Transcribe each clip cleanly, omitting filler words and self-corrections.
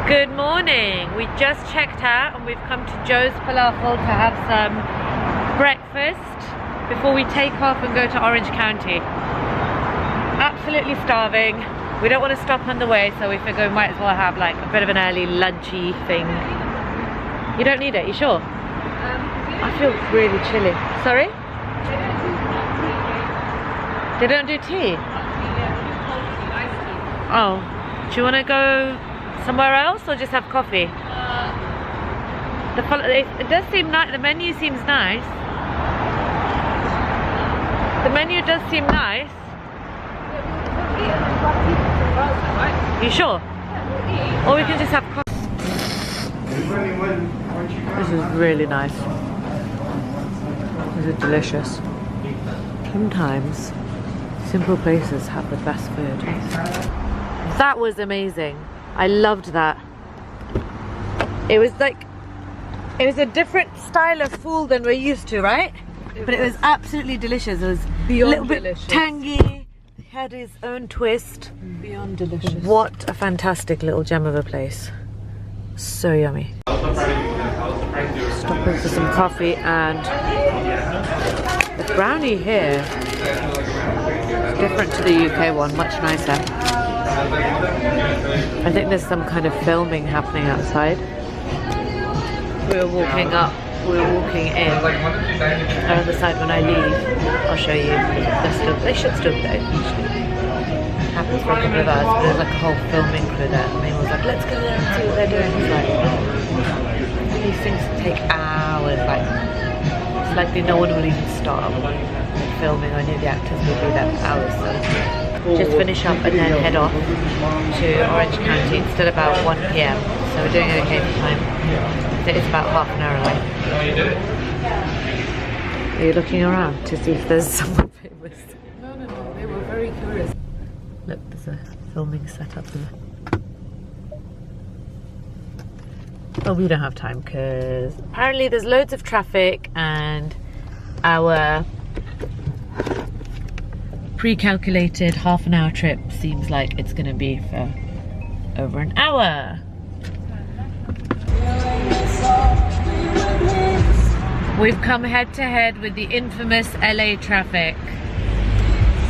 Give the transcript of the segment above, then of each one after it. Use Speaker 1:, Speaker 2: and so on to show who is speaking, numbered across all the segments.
Speaker 1: Good morning. We just checked out and we've come to Joe's Falafel to have some breakfast before we take off and go to Orange County. Absolutely starving. We don't want to stop on the way, so we figure we might as well have like a bit of an early lunchy thing. You don't need it, you sure? I feel really chilly. Sorry? They don't do tea? Oh, do you want to go somewhere else or just have coffee? It does seem nice. The menu seems nice. The menu does seem nice. You sure? Or we can just have coffee. This is really nice. This is delicious. Sometimes simple places have the best food. That was amazing. I loved that. It was like, it was a different style of food than we're used to, right? But it was absolutely delicious. It was beyond a little delicious. Bit tangy. It had its own twist. Beyond delicious. What a fantastic little gem of a place. So yummy. Stopping for some coffee, and the brownie here is different to the UK one, much nicer. I think there's some kind of filming happening outside. We're walking up, we're walking in. On the side when I leave, I'll show you. They should still be there usually. It happens for a couple of hours, but there's like a whole filming crew there. And they was like, let's go there and see what they're doing. It's like, these things take hours. Like, it's likely no one will even stop filming. I knew the actors would be there for hours. So just finish up and then head off to Orange County. It's still about 1 PM, so we're doing okay for time. It's about half an hour away. Are you looking around to see if there's someone famous?
Speaker 2: No, they were very curious.
Speaker 1: Look, there's a filming setup there. But we don't have time because apparently there's loads of traffic and our pre-calculated half-an-hour trip seems like it's going to be for over an hour. We've come head-to-head with the infamous LA traffic.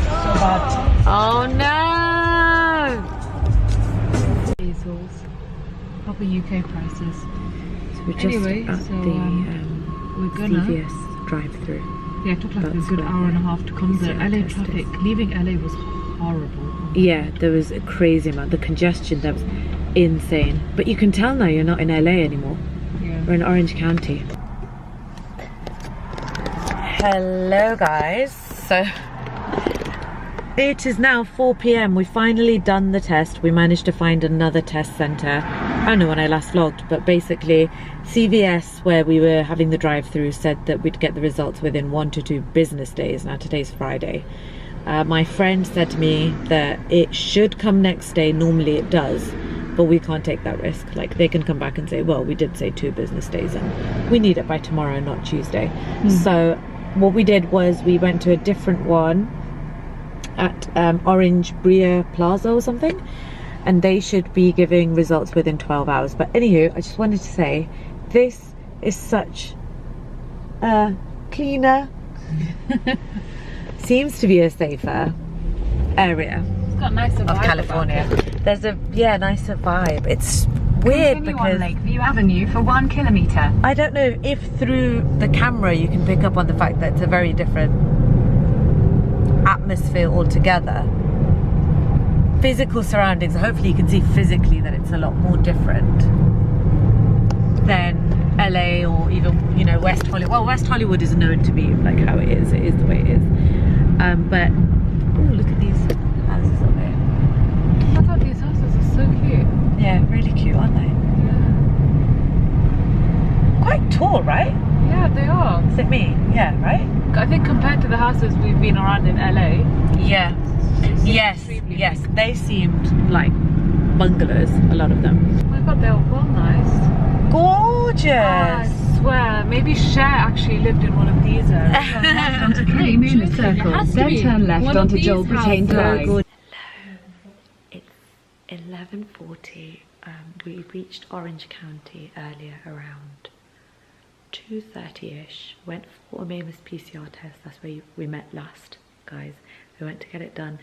Speaker 2: So bad.
Speaker 1: Oh no!
Speaker 2: Diesels. Proper UK prices.
Speaker 1: So we're just at the CVS drive-through.
Speaker 2: Yeah, it took like a good hour and a half to come there. LA traffic, leaving LA was horrible.
Speaker 1: Yeah, there was a crazy amount. The congestion, that was insane. But you can tell now you're not in LA anymore.
Speaker 2: Yeah.
Speaker 1: We're in Orange County. Hello guys. So it is now 4 PM. We've finally done the test. We managed to find another test center. I don't know when I last vlogged, but basically CVS, where we were having the drive-through, said that we'd get the results within 1 to 2 business days. Now today's Friday. My friend said to me that it should come next day. Normally it does, but we can't take that risk. Like, they can come back and say, well, we did say 2 business days and we need it by tomorrow, not Tuesday. So what we did was we went to a different one at Orange Bria Plaza or something, and they should be giving results within 12 hours. But anywho, I just wanted to say, this is such a cleaner, seems to be a safer area
Speaker 2: Got nicer
Speaker 1: of California. There's a nicer vibe. It's weird
Speaker 3: Continue
Speaker 1: because
Speaker 3: on Lakeview Avenue for 1 kilometre.
Speaker 1: I don't know if through the camera you can pick up on the fact that it's a very different atmosphere altogether. Physical surroundings, hopefully you can see physically that it's a lot more different than LA or even, you know, West Hollywood. Well, West Hollywood is known to be like how it is the way it is. But oh, look at these houses up there.
Speaker 2: I thought these houses are so cute.
Speaker 1: Yeah, really cute, aren't they?
Speaker 2: Yeah.
Speaker 1: Quite tall, right?
Speaker 2: Yeah, they are.
Speaker 1: Is it me? Yeah, right?
Speaker 2: I think compared to the houses we've been around in LA.
Speaker 1: Yeah. Yes, they seemed like bungalows, a lot of them.
Speaker 2: Oh my god, they're well nice.
Speaker 1: Gorgeous!
Speaker 2: I swear, maybe Cher actually lived in one of these areas.
Speaker 3: Onto Clay Moon Circle, then turn left onto Joel Brittain Drive.
Speaker 1: Hello, it's 11:40. we reached Orange County earlier around 2:30ish. Went for Amema's PCR test. That's where we met last, guys. We went to get it done.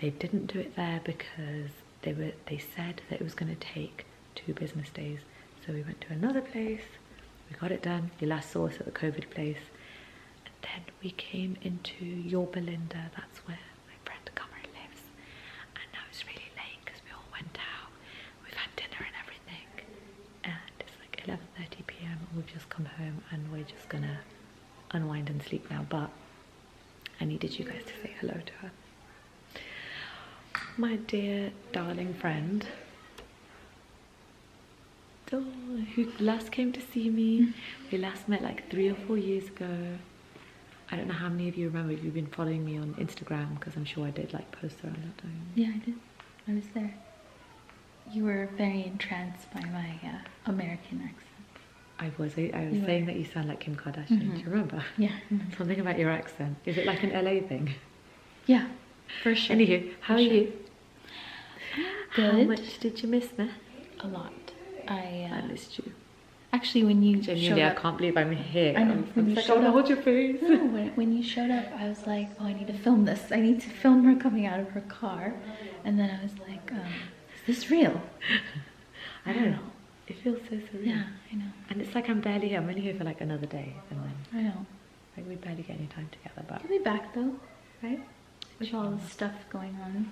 Speaker 1: They didn't do it there because they said that it was going to take 2 business days. So we went to another place. We got it done. You last saw us at the COVID place. And then we came into Yorba Linda. That's where my friend Qamar lives. And now it's really late because we all went out. We've had dinner and everything. And it's like 11:30 p.m. and we've just come home and we're just gonna unwind and sleep now. But I needed you guys to say hello to her. My dear darling friend, who last came to see me. We last met like 3 or 4 years ago. I don't know how many of you remember if you've been following me on Instagram, because I'm sure I did like posts around that time.
Speaker 4: Yeah, I did. I was there. You were very entranced by my American accent.
Speaker 1: I was saying that you sound like Kim Kardashian. Do you remember?
Speaker 4: Yeah.
Speaker 1: Something about your accent. Is it like an LA thing?
Speaker 4: Yeah, for sure.
Speaker 1: Anywho, how are you?
Speaker 4: Good.
Speaker 1: How much did you miss me?
Speaker 4: A lot. I
Speaker 1: missed you.
Speaker 4: Actually, when you
Speaker 1: Genuinely,
Speaker 4: showed up,
Speaker 1: I can't believe I'm here.
Speaker 4: I know.
Speaker 1: I'm like, I want to hold your face.
Speaker 4: No, when you showed up, I was like, oh, I need to film this. I need to film her coming out of her car. And then I was like, is this real?
Speaker 1: I don't know. It feels so surreal.
Speaker 4: Yeah, I know.
Speaker 1: And it's like I'm barely here. I'm only here for like another day. And then
Speaker 4: I know.
Speaker 1: like we barely get any time together. But
Speaker 4: You'll be back though, right? With all the stuff going on.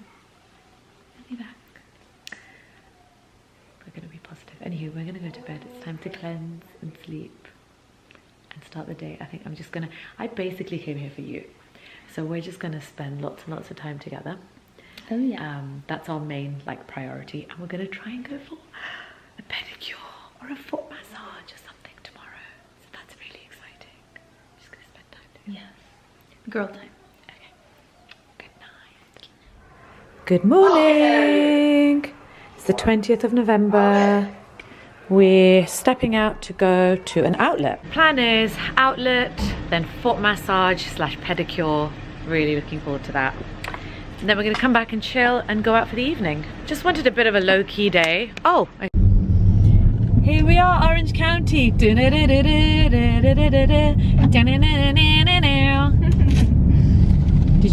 Speaker 4: You'll be back.
Speaker 1: we're going to be positive. Anywho, we're going to go to bed. It's time to cleanse and sleep and start the day. I think I'm just going to... I basically came here for you. So we're just going to spend lots and lots of time together.
Speaker 4: Oh yeah.
Speaker 1: That's our main like priority. And we're going to try and go for a pedicure or a foot massage or something tomorrow. So that's really exciting. I'm just going to spend time together.
Speaker 4: Yes. Girl time.
Speaker 1: Okay. Good night. Good morning. It's the 20th of November. We're stepping out to go to an outlet. Plan is outlet, then foot massage / pedicure. Really looking forward to that. And then we're going to come back and chill and go out for the evening. Just wanted a bit of a low-key day. Oh, here we are, Orange County. Did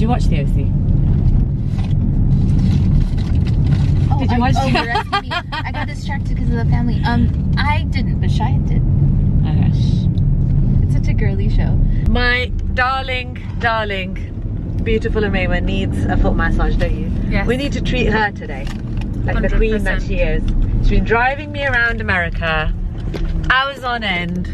Speaker 1: you watch the OC? Did you watch
Speaker 4: you're asking me. I got distracted because of the family. I didn't, but Shia did.
Speaker 1: Okay.
Speaker 4: It's such a girly show.
Speaker 1: My darling, beautiful Amena needs a foot massage, don't you?
Speaker 2: Yes.
Speaker 1: We need to treat her today, like 100%. The queen that she is. She's been driving me around America, hours on end,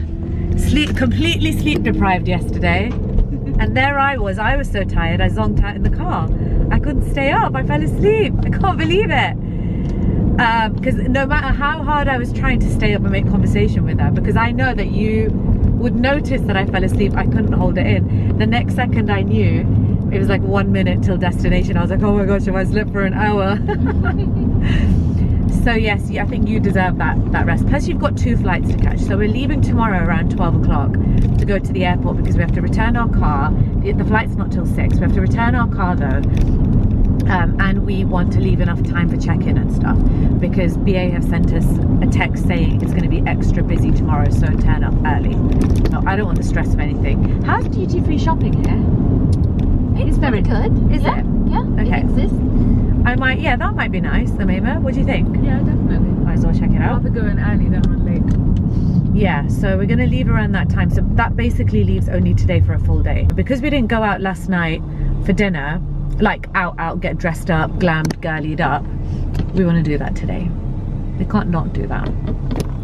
Speaker 1: completely sleep deprived yesterday, and there I was so tired I zonked out in the car. I couldn't stay up, I fell asleep. I can't believe it. Because no matter how hard I was trying to stay up and make conversation with her, because I know that you would notice that I fell asleep, I couldn't hold it in. The next second I knew, it was like 1 minute till destination. I was like, oh my gosh, have I slept for an hour? So yes, I think you deserve that rest. Plus you've got 2 flights to catch. So we're leaving tomorrow around 12 o'clock to go to the airport because we have to return our car. The flight's not till 6. We have to return our car though. And we want to leave enough time for check-in and stuff because BA have sent us a text saying it's going to be extra busy tomorrow, so turn up early. No, I don't want the stress of anything. How's duty-free shopping here?
Speaker 4: It's very good.
Speaker 1: Is it?
Speaker 4: Yeah.
Speaker 1: Okay.
Speaker 4: It exists.
Speaker 1: Yeah, that might be nice, Amena. What do you think?
Speaker 2: Yeah, definitely.
Speaker 1: Might as well check it out.
Speaker 2: Rather go in early than run late.
Speaker 1: Yeah, so we're going to leave around that time. So that basically leaves only today for a full day. Because we didn't go out last night for dinner, like out, get dressed up, glammed, girlied up, we want to do that today. We can't not do that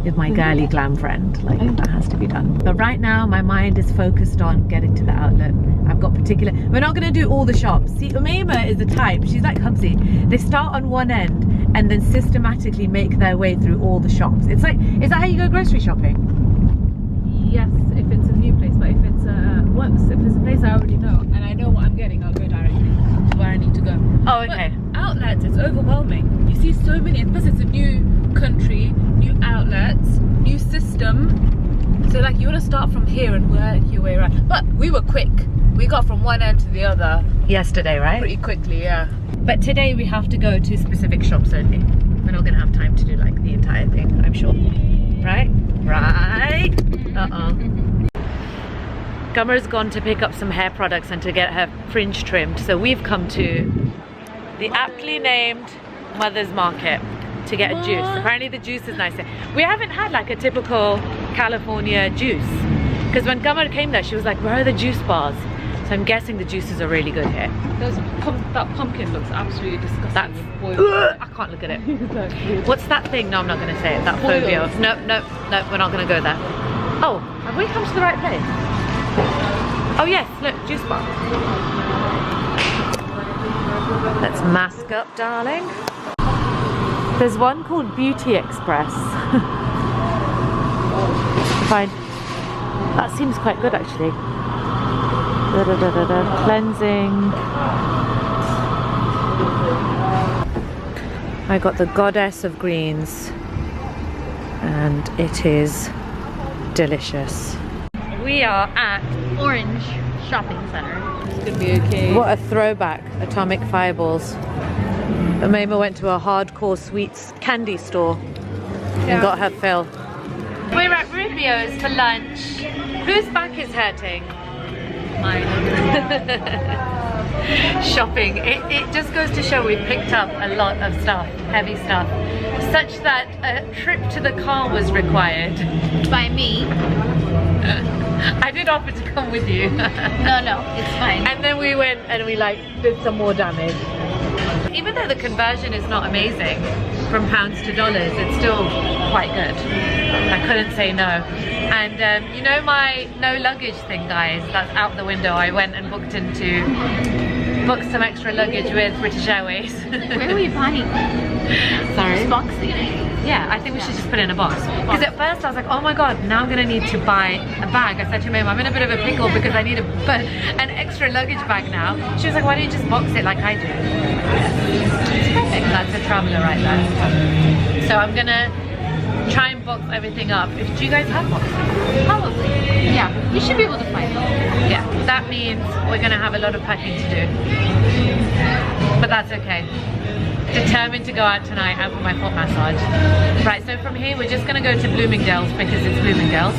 Speaker 1: with my girly glam friend. Like, that has to be done. But right now, my mind is focused on getting to the outlet. I've got we're not going to do all the shops. See, Amena is the type, she's like Hubsy. They start on one end and then systematically make their way through all the shops. It's like, is that how you go grocery shopping?
Speaker 2: Yes, if it's a new place, but if it's a place I already know and I know what I'm getting, I'll go directly to where I need to go.
Speaker 1: Oh, okay.
Speaker 2: But outlets, it's overwhelming. You see so many, and plus it's a new country, new outlets, new system. So like you want to start from here and work your way around. But we were quick. We got from one end to the other
Speaker 1: Yesterday, right?
Speaker 2: pretty quickly, yeah.
Speaker 1: But today we have to go to specific shops only. we're not gonna have time to do like the entire thing, I'm sure. Right? Right? Qamar's gone to pick up some hair products and to get her fringe trimmed. So we've come to the aptly named Mother's Market to get a juice. Apparently the juice is nice here. We haven't had like a typical California juice. Because when Qamar came there, she was like, where are the juice bars? So I'm guessing the juices are really good here.
Speaker 2: That pumpkin looks absolutely disgusting.
Speaker 1: That's, I can't look at it. What's that thing? No, I'm not going to say it. That phobia. No, we're not going to go there. Oh, have we come to the right place? Oh yes, look, juice bar. Let's mask up, darling. There's one called Beauty Express. Fine. That seems quite good actually. Cleansing. I got the Goddess of Greens and it is delicious. We are at
Speaker 4: Orange Shopping Center.
Speaker 2: It's gonna be okay.
Speaker 1: What a throwback, Atomic Fireballs. Amena went to a hardcore sweets candy store and got her fill. We're at Rubio's for lunch. Whose back is hurting?
Speaker 2: Mine.
Speaker 1: Shopping. It just goes to show we've picked up a lot of stuff, heavy stuff, such that a trip to the car was required.
Speaker 4: By me.
Speaker 1: I did offer to come with you.
Speaker 4: No, it's fine.
Speaker 1: And then we went and we like did some more damage. Even though the conversion is not amazing from pounds to dollars, it's still quite good. I couldn't say no. And you know my no luggage thing, guys, that's out the window. I went and booked some extra luggage with British Airways.
Speaker 4: Where are we buying?
Speaker 1: Sorry?
Speaker 4: Boxing.
Speaker 1: Yeah, I think we should just put it in a box. Because at first I was like, oh my god, now I'm gonna need to buy a bag. I said to Mum, I'm in a bit of a pickle because I need an extra luggage bag now. She was like, why don't you just box it like I do? It's perfect. That's a traveler right there. So I'm gonna try and box everything up. Do you guys have boxes? Probably.
Speaker 4: Yeah, you should be able to find them.
Speaker 1: Yeah, that means we're gonna have a lot of packing to do. But that's okay. Determined to go out tonight and for my foot massage. Right, so from here we're just gonna go to Bloomingdale's because it's Bloomingdale's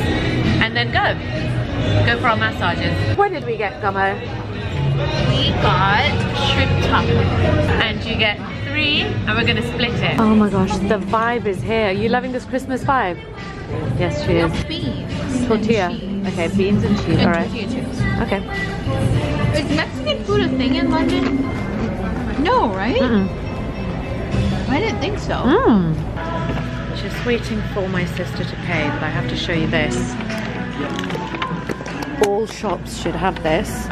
Speaker 1: and then go for our massages. What did we get, Qamar?
Speaker 4: We got shrimp taco.
Speaker 1: And you get 3 and we're gonna split it. Oh my gosh, the vibe is here. Are you loving this Christmas vibe? Yes, she is.
Speaker 4: Beans.
Speaker 1: Tortilla.
Speaker 4: And cheese.
Speaker 1: Okay, beans and cheese,
Speaker 4: And
Speaker 1: alright.
Speaker 4: tortilla chips.
Speaker 1: Okay.
Speaker 4: Is Mexican food a thing in London? No, right? I didn't think so.
Speaker 1: Just waiting for my sister to pay, but I have to show you this. All shops should have this.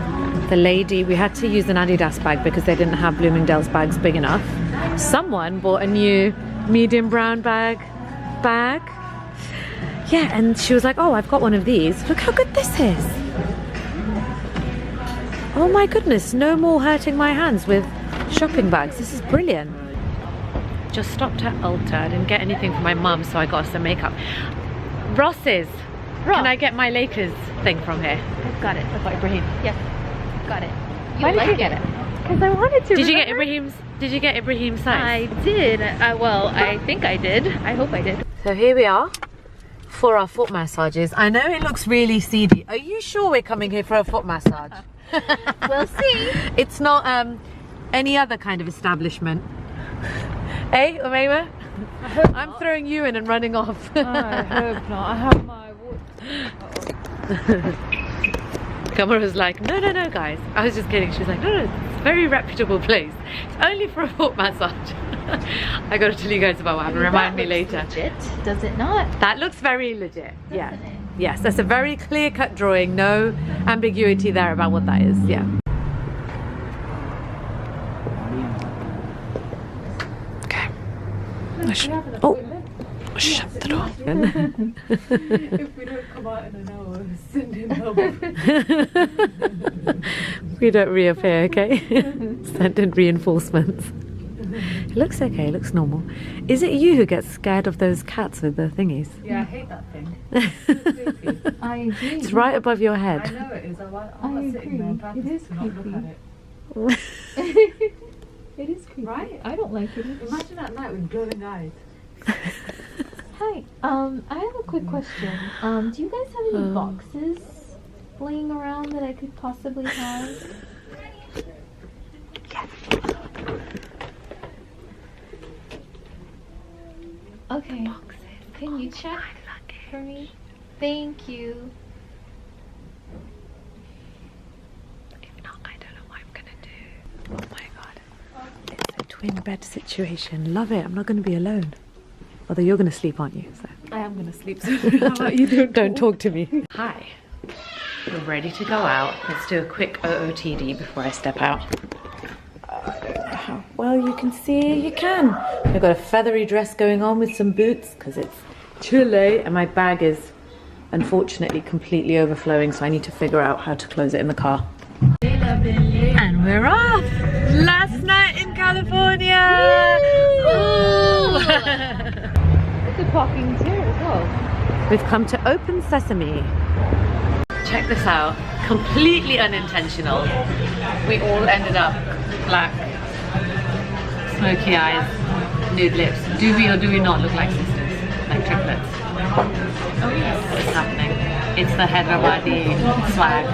Speaker 1: The lady, we had to use an Adidas bag because they didn't have Bloomingdale's bags big enough. Someone bought a new medium brown bag. Yeah, and she was like, oh, I've got one of these. Look how good this is. Oh my goodness, no more hurting my hands with shopping bags. This is brilliant. Just stopped at Ulta. I didn't get anything for my mum, so I got some makeup. Ross's. Can I get my Lakers thing from here?
Speaker 4: I've got it.
Speaker 1: I've got Ibrahim.
Speaker 4: Yes, got it.
Speaker 1: Why did you get it? Because I wanted to. Did you get Ibrahim's size?
Speaker 4: I did. Well, I think I did. I hope I did.
Speaker 1: So here we are for our foot massages. I know it looks really seedy. Are you sure we're coming here for a foot massage?
Speaker 4: We'll see.
Speaker 1: It's not any other kind of establishment. Hey, Amena? I'm throwing you in and running off.
Speaker 2: I hope not. I have my
Speaker 1: Qamar was like, no, guys. I was just kidding. She was like, no, it's a very reputable place. It's only for a foot massage. I got to tell you guys about what happened. Remind me later.
Speaker 4: Legit, does it not?
Speaker 1: That looks very legit. Yeah. Yes, that's a very clear-cut drawing. No ambiguity there about what that is. Yeah. Okay. Oh, shut the door.
Speaker 2: If we don't come out in an hour, send in help.
Speaker 1: We don't reappear, okay? Send in reinforcements. It looks okay, it looks normal. Is it you who gets scared of those cats with the thingies?
Speaker 2: Yeah, I hate that thing.
Speaker 4: I agree.
Speaker 1: It's right above your
Speaker 2: I
Speaker 1: head.
Speaker 2: know it is. I'm not sitting there on purpose to not look at it. It is creepy.
Speaker 1: Right?
Speaker 2: I don't like it.
Speaker 1: Imagine at night with glowing eyes.
Speaker 4: Hi. I have a quick question. Do you guys have any boxes laying around that I could possibly have? Okay. Can you check for me? Thank you.
Speaker 1: If not, I don't know what I'm gonna do. Oh my god. It's a twin bed situation. Love it. I'm not gonna be alone. Although you're gonna sleep, aren't you? So.
Speaker 2: I am gonna sleep soon. How about you?
Speaker 1: Don't talk to me. Hi. We're ready to go out. Let's do a quick OOTD before I step out. I don't know how well you can see. You can. I've got a feathery dress going on with some boots because it's chilly and my bag is unfortunately completely overflowing, so I need to figure out how to close it in the car. And we're off! Last night in California! Ooh.
Speaker 2: It's a parking here as well.
Speaker 1: We've come to Open Sesame. Check this out. Completely unintentional. We all ended up black, smoky eyes, nude lips. Do we or do we not look like sisters? Like triplets? Oh yes. It's happening. It's the Hyderabadi swag.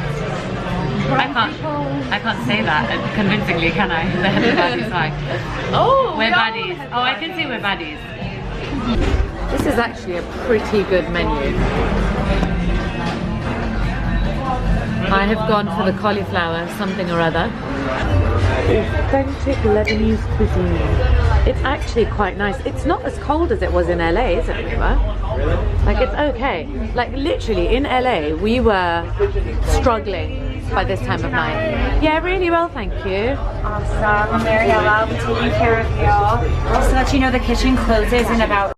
Speaker 1: I can't say that convincingly, can I? The Hyderabadi swag. Oh, we're baddies. Oh, I can see we're baddies. This is actually a pretty good menu. I have gone for the cauliflower something or other. Authentic Lebanese cuisine. It's actually quite nice. It's not as cold as it was in LA, is it, Rima? Like, it's okay. Like, literally, in LA, we were struggling by this time of night. Yeah, really well, thank you.
Speaker 5: Awesome. Mariella, I'll be taking care of you. Just to let you know, the kitchen closes in about...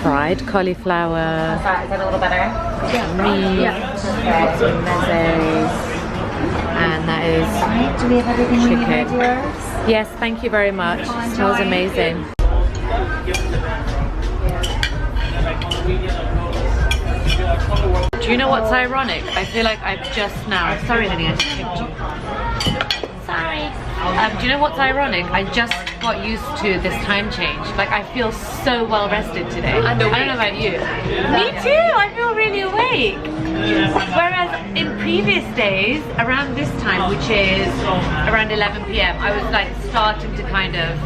Speaker 1: Fried cauliflower.
Speaker 5: Is that a little better?
Speaker 1: Meat. Some mezes. And that is
Speaker 5: Do we have everything we need, my
Speaker 1: chicken.
Speaker 5: dears?
Speaker 1: Yes, thank you very much. It smells amazing. Do you know what's ironic? I feel like I've just now... Sorry, honey, I just kicked you. Sorry. Do you know what's ironic? I just got used to this time change. Like, I feel so well rested today. I don't know about you. Me too! I feel really awake. Whereas in previous days, around this time, which is around 11 PM, I was like starting to kind of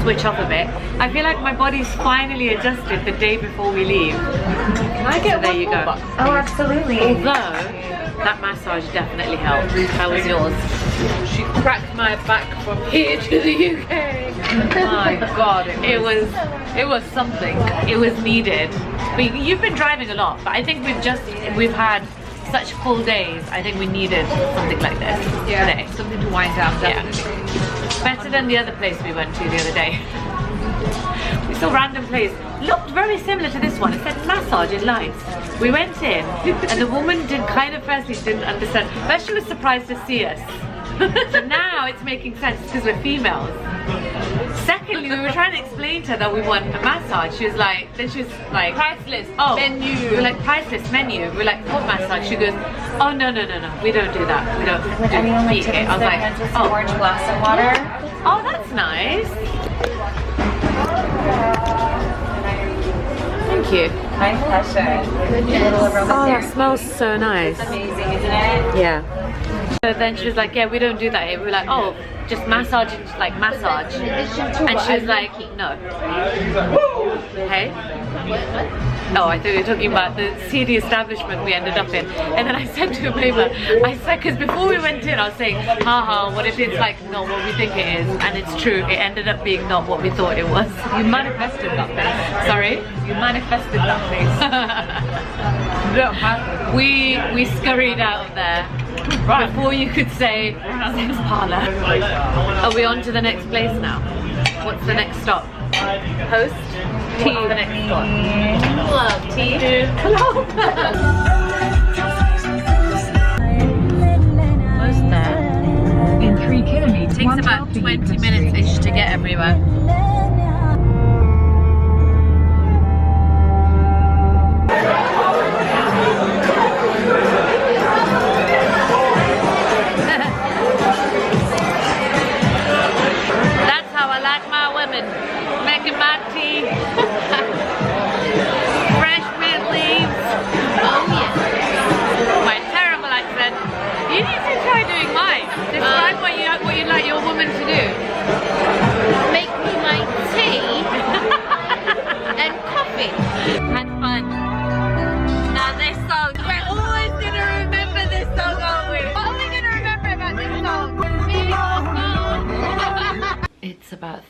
Speaker 1: switch off a bit. I feel like my body's finally adjusted the day before we leave. Can I get there you go.
Speaker 5: Oh, absolutely.
Speaker 1: Although, that massage definitely helped. How was yours?
Speaker 2: She cracked my back from here to the UK.
Speaker 1: My God, it was something. It was needed. You've been driving a lot, but I think we've had such full days. I think we needed something like this today.
Speaker 2: Something to wind down, definitely.
Speaker 1: Yeah. Better than the other place we went to the other day. We saw a random place. Looked very similar to this one. It said massage in lights. We went in and the woman firstly didn't understand. First she was surprised to see us. So now it's making sense because we're females. Secondly, we were trying to explain to her that we want a massage. She was like,
Speaker 2: Price list,
Speaker 1: oh,
Speaker 2: menu.
Speaker 1: We were like, price list, menu. We were like, what massage? She goes, oh no, we don't do that. We don't
Speaker 5: Would anyone like
Speaker 1: feet
Speaker 5: to
Speaker 1: it. I was like,
Speaker 5: just an orange glass of water?
Speaker 1: oh, that's nice. Thank you.
Speaker 5: My pleasure. Good little aroma.
Speaker 1: Oh, that smells so nice.
Speaker 5: Amazing, isn't it?
Speaker 1: Yeah. So then she was like, yeah, we don't do that here. We were like, oh, just massage, like massage. And she was like, no. Hey? Oh, I thought you were talking about the seedy establishment we ended up in. And then I said to Amena, I said, because before we went in, I was saying, haha, what if it's like not what we think it is? And it's true, it ended up being not what we thought it was.
Speaker 2: You manifested that place.
Speaker 1: Sorry?
Speaker 2: You manifested that place. You don't have it.
Speaker 1: We scurried out of there. Right. Before you could say sex parlor. Are we on to the next place now? What's the next stop? Post? Tea. What's the next stop? Club. Tea? Club. Almost there.
Speaker 3: In 3 kilometers,
Speaker 1: It takes about 20 minutes-ish to get everywhere.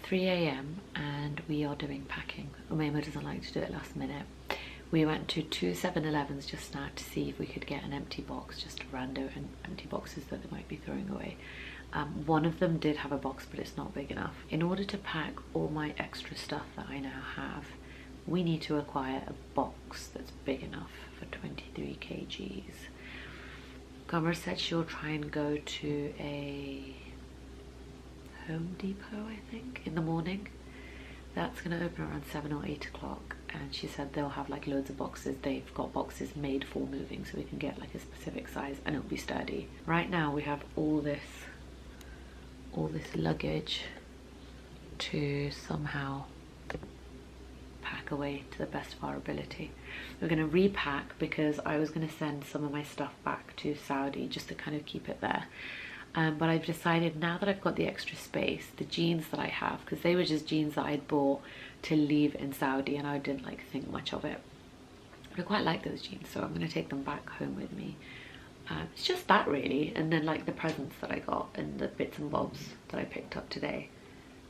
Speaker 1: 3 a.m. and we are doing packing. Amena doesn't like to do it last minute. We went to 2 7-Elevens just now to see if we could get an empty box, just random empty boxes that they might be throwing away. One of them did have a box, but it's not big enough. In order to pack all my extra stuff that I now have, we need to acquire a box that's big enough for 23 kgs. Qamar said she'll try and go to a Home Depot, I think, in the morning. That's going to open around 7 or 8 o'clock, and she said they'll have like loads of boxes. They've got boxes made for moving, so we can get like a specific size and it'll be sturdy. Right now we have all this luggage to somehow pack away to the best of our ability. We're going to repack because I was going to send some of my stuff back to Saudi just to kind of keep it there. But I've decided now that I've got the extra space, the jeans that I have, because they were just jeans that I'd bought to leave in Saudi and I didn't like think much of it. I quite like those jeans, so I'm going to take them back home with me. It's just that really, and then like the presents that I got and the bits and bobs that I picked up today.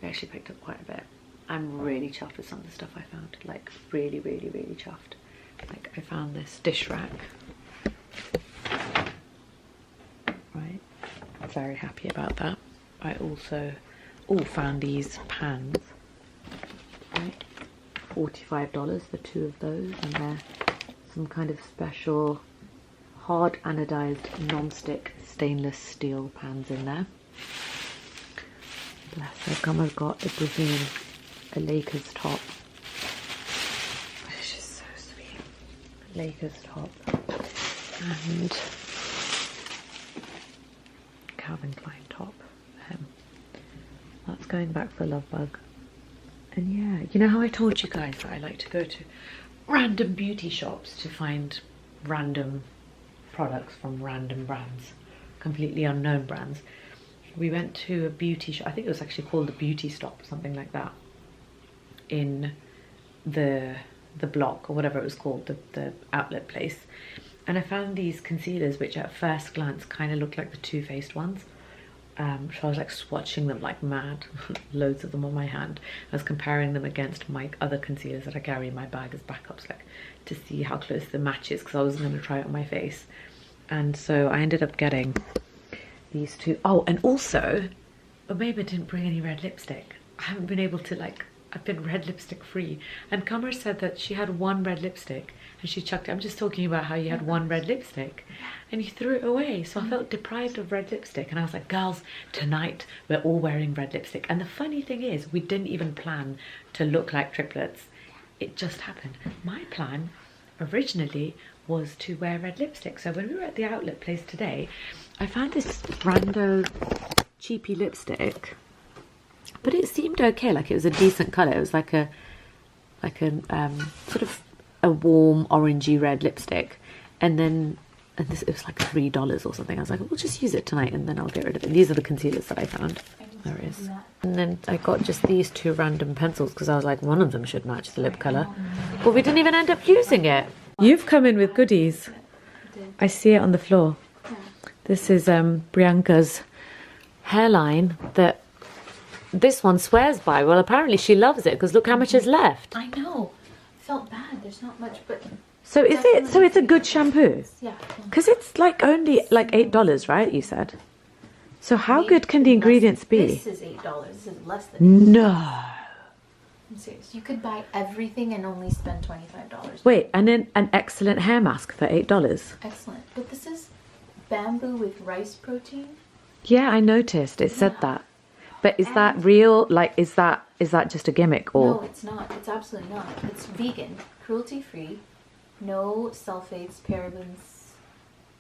Speaker 1: I actually picked up quite a bit. I'm really chuffed with some of the stuff I found, like really, really, really chuffed. Like I found this dish rack. Right, very happy about that. I also found these pans. Right, $45 for 2 of those, and they're some kind of special hard anodized non-stick stainless steel pans in there. Bless her. Qamar's got a Lakers top. Which is so sweet. Lakers top. And Calvin Klein top for him. That's going back for Love Bug. And yeah, you know how I told you guys that I like to go to random beauty shops to find random products from random brands, completely unknown brands. We went to a beauty shop, I think it was actually called the Beauty Stop, something like that, in the block or whatever it was called, the outlet place. And I found these concealers which at first glance kind of looked like the Too Faced ones. So I was like swatching them like mad, loads of them on my hand. I was comparing them against my other concealers that I carry in my bag as backups, like to see how close the match is, because I wasn't going to try it on my face. And so I ended up getting these two. Oh, and also, Amena didn't bring any red lipstick. I haven't been able to, like, I've been red lipstick free. And Qamar said that she had 1 red lipstick and she chucked it. I'm just talking about how you had 1 red lipstick and you threw it away. So I felt deprived of red lipstick. And I was like, girls, tonight we're all wearing red lipstick. And the funny thing is, we didn't even plan to look like triplets. It just happened. My plan originally was to wear red lipstick. So when we were at the outlet place today, I found this rando cheapy lipstick, but it seemed okay. Like it was a decent color. It was like a sort of a warm orangey red lipstick, and it was like $3 or something. I was like, we'll just use it tonight and then I'll get rid of it. These are the concealers that I found. There it is. And then I got just these 2 random pencils because I was like, one of them should match the lip color, but we didn't even end up using it. You've come in with goodies. I see it on the floor. This is Priyanka's hairline that this one swears by. Well, apparently she loves it because look how much is left.
Speaker 4: I know. I felt bad. There's not much, but
Speaker 1: so is it? So it's a good shampoo?
Speaker 4: yeah.
Speaker 1: Because it's like only like $8, right? You said. So how good can the ingredients be?
Speaker 4: This is $8. This is less than.
Speaker 1: No.
Speaker 4: I'm serious. You could buy everything and only spend $25.
Speaker 1: Wait, and then an excellent hair mask for $8.
Speaker 4: Excellent. But this is bamboo with rice protein.
Speaker 1: Yeah, I noticed. It said that. But is that real? Like, is that just a gimmick or?
Speaker 4: No, it's not. It's absolutely not. It's vegan, cruelty-free, no sulfates, parabens.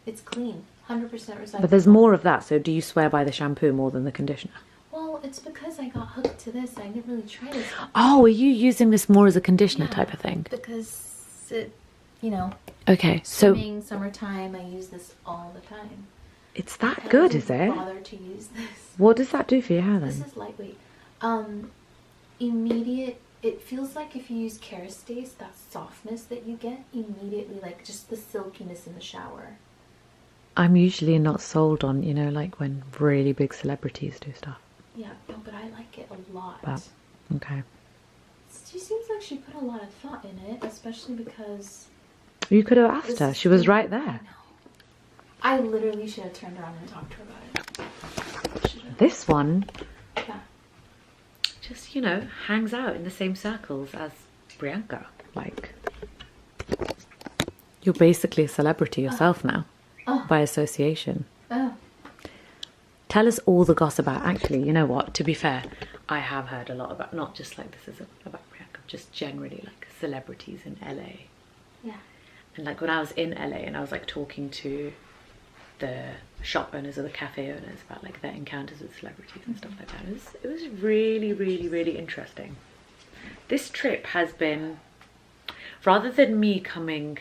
Speaker 4: It's clean, 100% recyclable.
Speaker 1: But there's more of that. So do you swear by the shampoo more than the conditioner?
Speaker 4: Well, it's because I got hooked to this. I didn't really try this.
Speaker 1: Oh, are you using this more as a conditioner type of thing?
Speaker 4: Because it, you know.
Speaker 1: Okay, so
Speaker 4: Swimming, summertime, I use this all the time.
Speaker 1: it's that good, is it?
Speaker 4: Bother to use this.
Speaker 1: What does that do for your hair then?
Speaker 4: This is lightweight. Immediate. It feels like if you use Kerastase, that softness that you get immediately, like just the silkiness in the shower.
Speaker 1: I'm usually not sold on, you know, like when really big celebrities do stuff.
Speaker 4: Yeah, no, but I like it a lot.
Speaker 1: But Okay.
Speaker 4: She seems like she put a lot of thought in it, especially because
Speaker 1: You could have asked her. She was right there.
Speaker 4: I literally should have turned around and talked to her about it. Should've.
Speaker 1: This one
Speaker 4: Yeah.
Speaker 1: just, you know, hangs out in the same circles as Priyanka. Like, you're basically a celebrity yourself now, by association.
Speaker 4: Oh.
Speaker 1: Tell us all the gossip about. Actually, you know what? To be fair, I have heard a lot about, not just like this is about Priyanka, just generally like celebrities in LA.
Speaker 4: Yeah.
Speaker 1: And like when I was in LA and I was like talking to the shop owners or the cafe owners about like their encounters with celebrities and stuff like that, it was really, really, really interesting. This trip has been, rather than me coming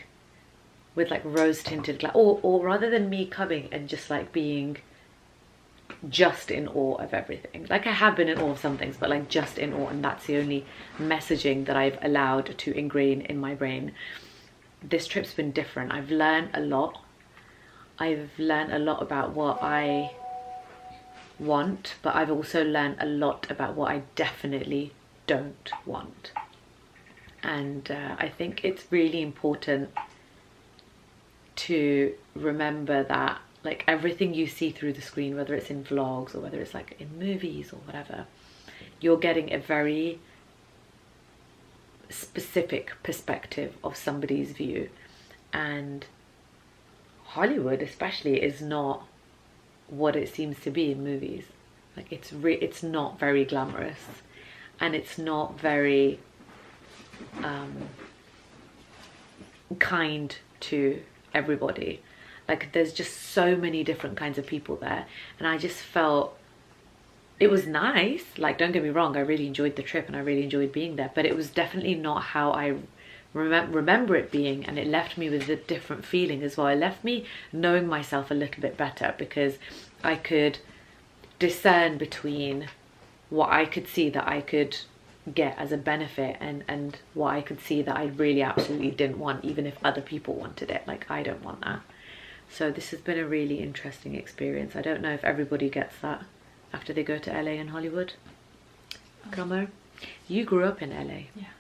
Speaker 1: with like rose tinted glass, or rather than me coming and just like being just in awe of everything, like I have been in awe of some things, but like just in awe, and that's the only messaging that I've allowed to ingrain in my brain. This trip's been different. I've learned a lot. I've learned a lot about what I want, but I've also learned a lot about what I definitely don't want. And I think it's really important to remember that like everything you see through the screen, whether it's in vlogs or whether it's like in movies or whatever, you're getting a very specific perspective of somebody's view. And Hollywood especially is not what it seems to be in movies. Like it's not very glamorous, and it's not very kind to everybody. Like there's just so many different kinds of people there, and I just felt it was nice. Like, don't get me wrong, I really enjoyed the trip and I really enjoyed being there, but it was definitely not how I remember it being, and it left me with a different feeling as well. It left me knowing myself a little bit better, because I could discern between what I could see that I could get as a benefit and what I could see that I really absolutely didn't want, even if other people wanted it. Like, I don't want that. So this has been a really interesting experience. I don't know if everybody gets that after they go to LA and Hollywood. Qamar, you grew up in LA.
Speaker 4: Yeah.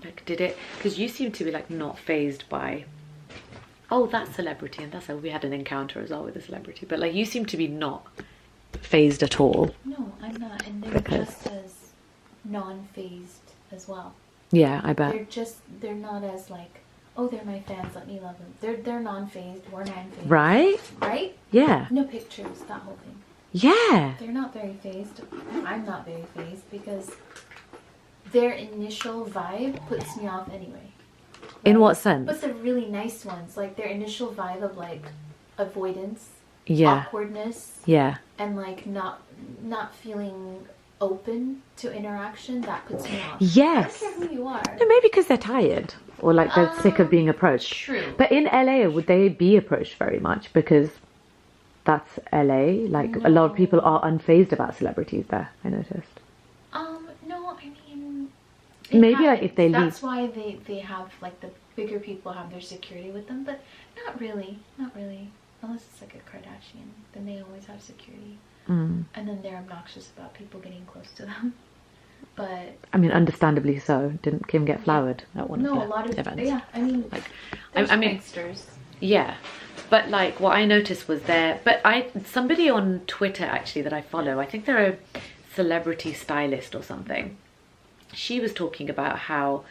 Speaker 1: Like, did it, because you seem to be like not phased by, oh, that celebrity, and that's how we had an encounter as well with a celebrity, but like you seem to be not phased at all.
Speaker 4: No, I'm not, and they're just as non-phased as well.
Speaker 1: Yeah, I bet.
Speaker 4: They're not as like, oh, they're my fans, let me love them. They're non-phased, we're non-phased.
Speaker 1: Right?
Speaker 4: Right?
Speaker 1: Yeah.
Speaker 4: No pictures, that whole thing.
Speaker 1: Yeah.
Speaker 4: They're not very phased. I'm not very phased because their initial vibe puts me off anyway. Right?
Speaker 1: In what sense?
Speaker 4: But the really nice ones, like their initial vibe of like avoidance,
Speaker 1: yeah,
Speaker 4: awkwardness,
Speaker 1: yeah,
Speaker 4: and like not feeling open to interaction, that puts me off.
Speaker 1: Yes.
Speaker 4: I don't care who you are.
Speaker 1: No, maybe because they're tired or like they're sick of being approached.
Speaker 4: True.
Speaker 1: But in LA, would they be approached very much? Because that's LA. Like a lot of people are unfazed about celebrities there, I noticed.
Speaker 4: No, I mean,
Speaker 1: maybe like if they leave.
Speaker 4: That's why they have like the bigger people have their security with them, but not really. Unless it's like a Kardashian, then they always have security. And then they're obnoxious about people getting close to them. But
Speaker 1: I mean, understandably so. Didn't Kim get flowered at one of the
Speaker 4: a lot of
Speaker 1: events?
Speaker 4: Yeah, I mean,
Speaker 1: Like,
Speaker 4: there's
Speaker 1: I mean,
Speaker 4: pranksters.
Speaker 1: yeah, but like what I noticed was somebody on Twitter actually that I follow, I think they're a celebrity stylist or something. She was talking about how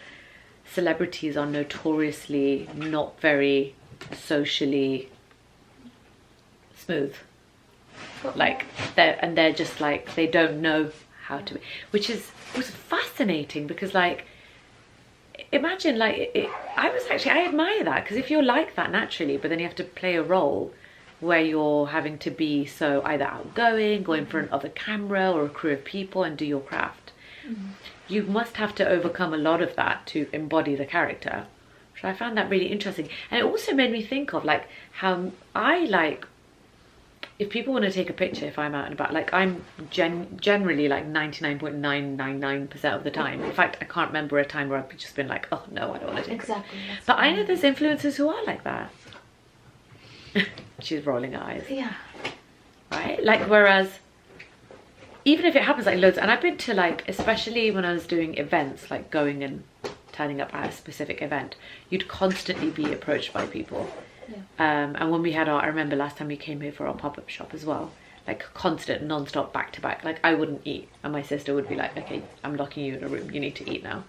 Speaker 1: celebrities are notoriously not very socially smooth. Like they're just like, they don't know how to be, which was fascinating, because like, imagine like I admire that, because if you're like that naturally, but then you have to play a role where you're having to be so either outgoing, go in front of a camera or a crew of people and do your craft. You must have to overcome a lot of that to embody the character. So I found that really interesting. And it also made me think of like how I like, if people want to take a picture, if I'm out and about, like I'm generally like 99.999% of the time. In fact, I can't remember a time where I've just been like, oh no, I don't want to take
Speaker 4: Exactly.
Speaker 1: But I know there's influencers who are like that. She's rolling her eyes.
Speaker 4: Yeah.
Speaker 1: Right? Like, whereas even if it happens like loads, and I've been to like, especially when I was doing events, like going and turning up at a specific event, you'd constantly be approached by people. Yeah. And when we had our, I remember last time we came here for our pop-up shop as well, like constant, non-stop, back-to-back. Like I wouldn't eat, and my sister would be like, okay, I'm locking you in a room, you need to eat now.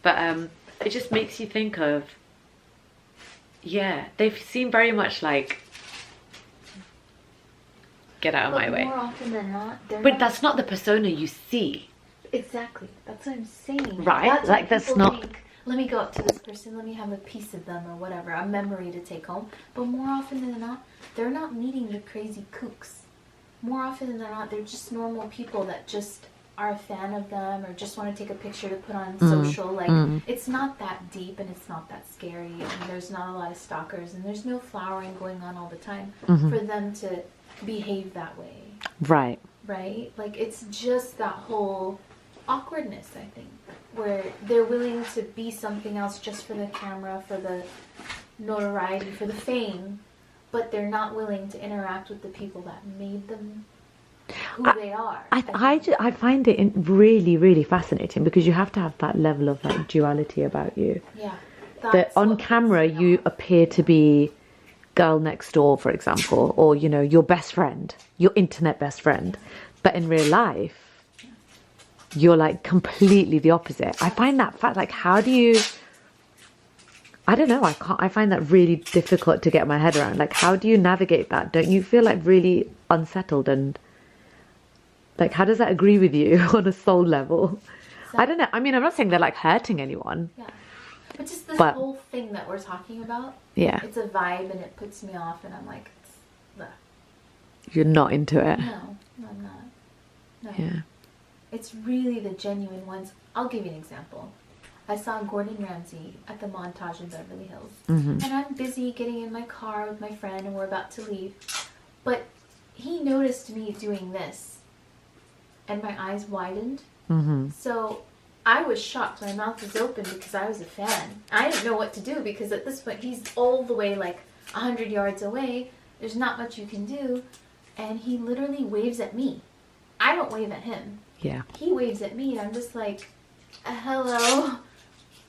Speaker 1: But it just makes you think of, yeah, they seem very much like, get out of my way.
Speaker 4: More often than not,
Speaker 1: but that's not the persona you see.
Speaker 4: Exactly. That's what I'm saying.
Speaker 1: Right? Like that's not...
Speaker 4: Think, let me go up to this person, let me have a piece of them or whatever, a memory to take home. But more often than not, they're not meeting the crazy kooks. More often than not, they're just normal people that just are a fan of them or just want to take a picture to put on social. Like, it's not that deep and it's not that scary. And there's not a lot of stalkers and there's no flowering going on all the time for them to behave that way.
Speaker 1: Right.
Speaker 4: Right? Like, it's just that whole awkwardness, I think, where they're willing to be something else just for the camera, for the notoriety, for the fame, but they're not willing to interact with the people that made them who they are.
Speaker 1: I find it really, really fascinating because you have to have that level of like duality about you.
Speaker 4: Yeah.
Speaker 1: That on camera you appear to be girl next door, for example, or you know, your best friend, your internet best friend, but in real life you're like completely the opposite. I find that fact, like, how do you, I don't know, I find that really difficult to get my head around. Like, how do you navigate that? Don't you feel like really unsettled, and like, how does that agree with you on a soul level? I don't know. I mean, I'm not saying they're like hurting anyone.
Speaker 4: Yeah. But just this whole thing that we're talking about,
Speaker 1: yeah,
Speaker 4: it's a vibe and it puts me off and I'm like,
Speaker 1: you're not into it.
Speaker 4: No, I'm not. No.
Speaker 1: Yeah.
Speaker 4: It's really the genuine ones. I'll give you an example. I saw Gordon Ramsay at the Montage in Beverly Hills. And I'm busy getting in my car with my friend and we're about to leave. But he noticed me doing this. And my eyes widened. So I was shocked. My mouth was open because I was a fan. I didn't know what to do because at this point he's all the way like 100 yards away. There's not much you can do. And he literally waves at me. I don't wave at him.
Speaker 1: Yeah. He
Speaker 4: waves at me and I'm just like, hello.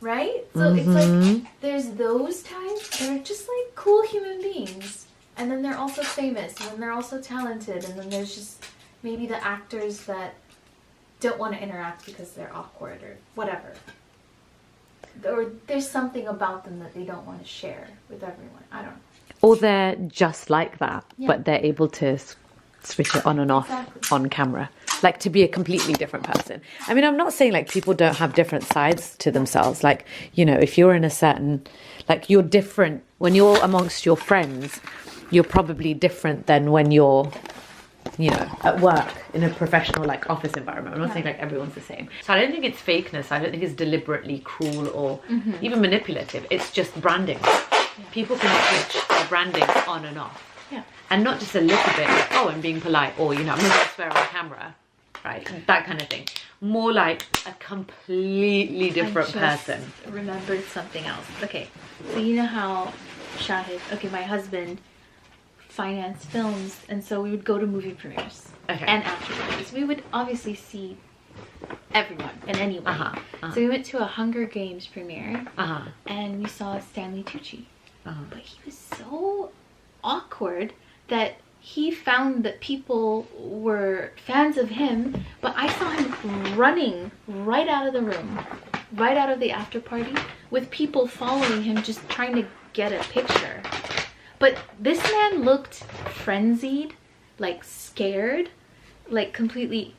Speaker 4: Right? So it's like there's those types that are just like cool human beings. And then they're also famous. And then they're also talented. And then there's just maybe the actors that don't want to interact because they're awkward or whatever. Or there's something about them that they don't want to share with everyone. I don't know.
Speaker 1: Or they're just like that, but they're able to switch it on and off on camera. Like, to be a completely different person. I mean, I'm not saying like people don't have different sides to themselves. Like, you know, if you're in a certain, like, you're different when you're amongst your friends, you're probably different than when you're, you know, at work in a professional like office environment. I'm not saying like everyone's the same. So I don't think it's fakeness. I don't think it's deliberately cruel or even manipulative. It's just branding. People can switch their branding on and off. Yeah. And not just a little bit like, oh, I'm being polite, or, you know, I'm not going to swear on camera. Right? That kind of thing. More like a completely different person.
Speaker 4: Remembered something else. Okay. So you know how Shahid, my husband financed films, and so we would go to movie premieres and after parties. We would obviously see everyone and anyone. So we went to a Hunger Games premiere and we saw Stanley Tucci. But he was so awkward that he found that people were fans of him, but I saw him running right out of the room, right out of the after party, with people following him just trying to get a picture. But this man looked frenzied, like scared, like completely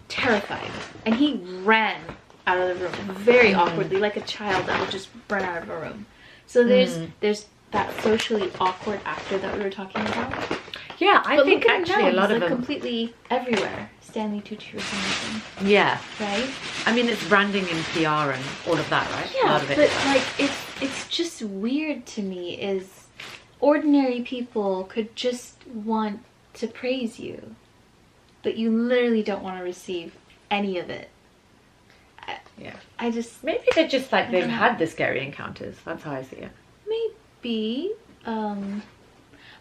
Speaker 4: terrified. And he ran out of the room very awkwardly, like a child that would just run out of a room. So there's that socially awkward actor that we were talking about.
Speaker 1: Yeah, I think actually a lot of
Speaker 4: them
Speaker 1: completely
Speaker 4: everywhere. Stanley Tucci was amazing.
Speaker 1: Yeah.
Speaker 4: Right?
Speaker 1: I mean, it's branding and PR and all of that, right?
Speaker 4: Yeah, but like it's just weird to me is ordinary people could just want to praise you, but you literally don't want to receive any of it. I just...
Speaker 1: Maybe they're just like, they've had the scary encounters. That's how I see it.
Speaker 4: Maybe.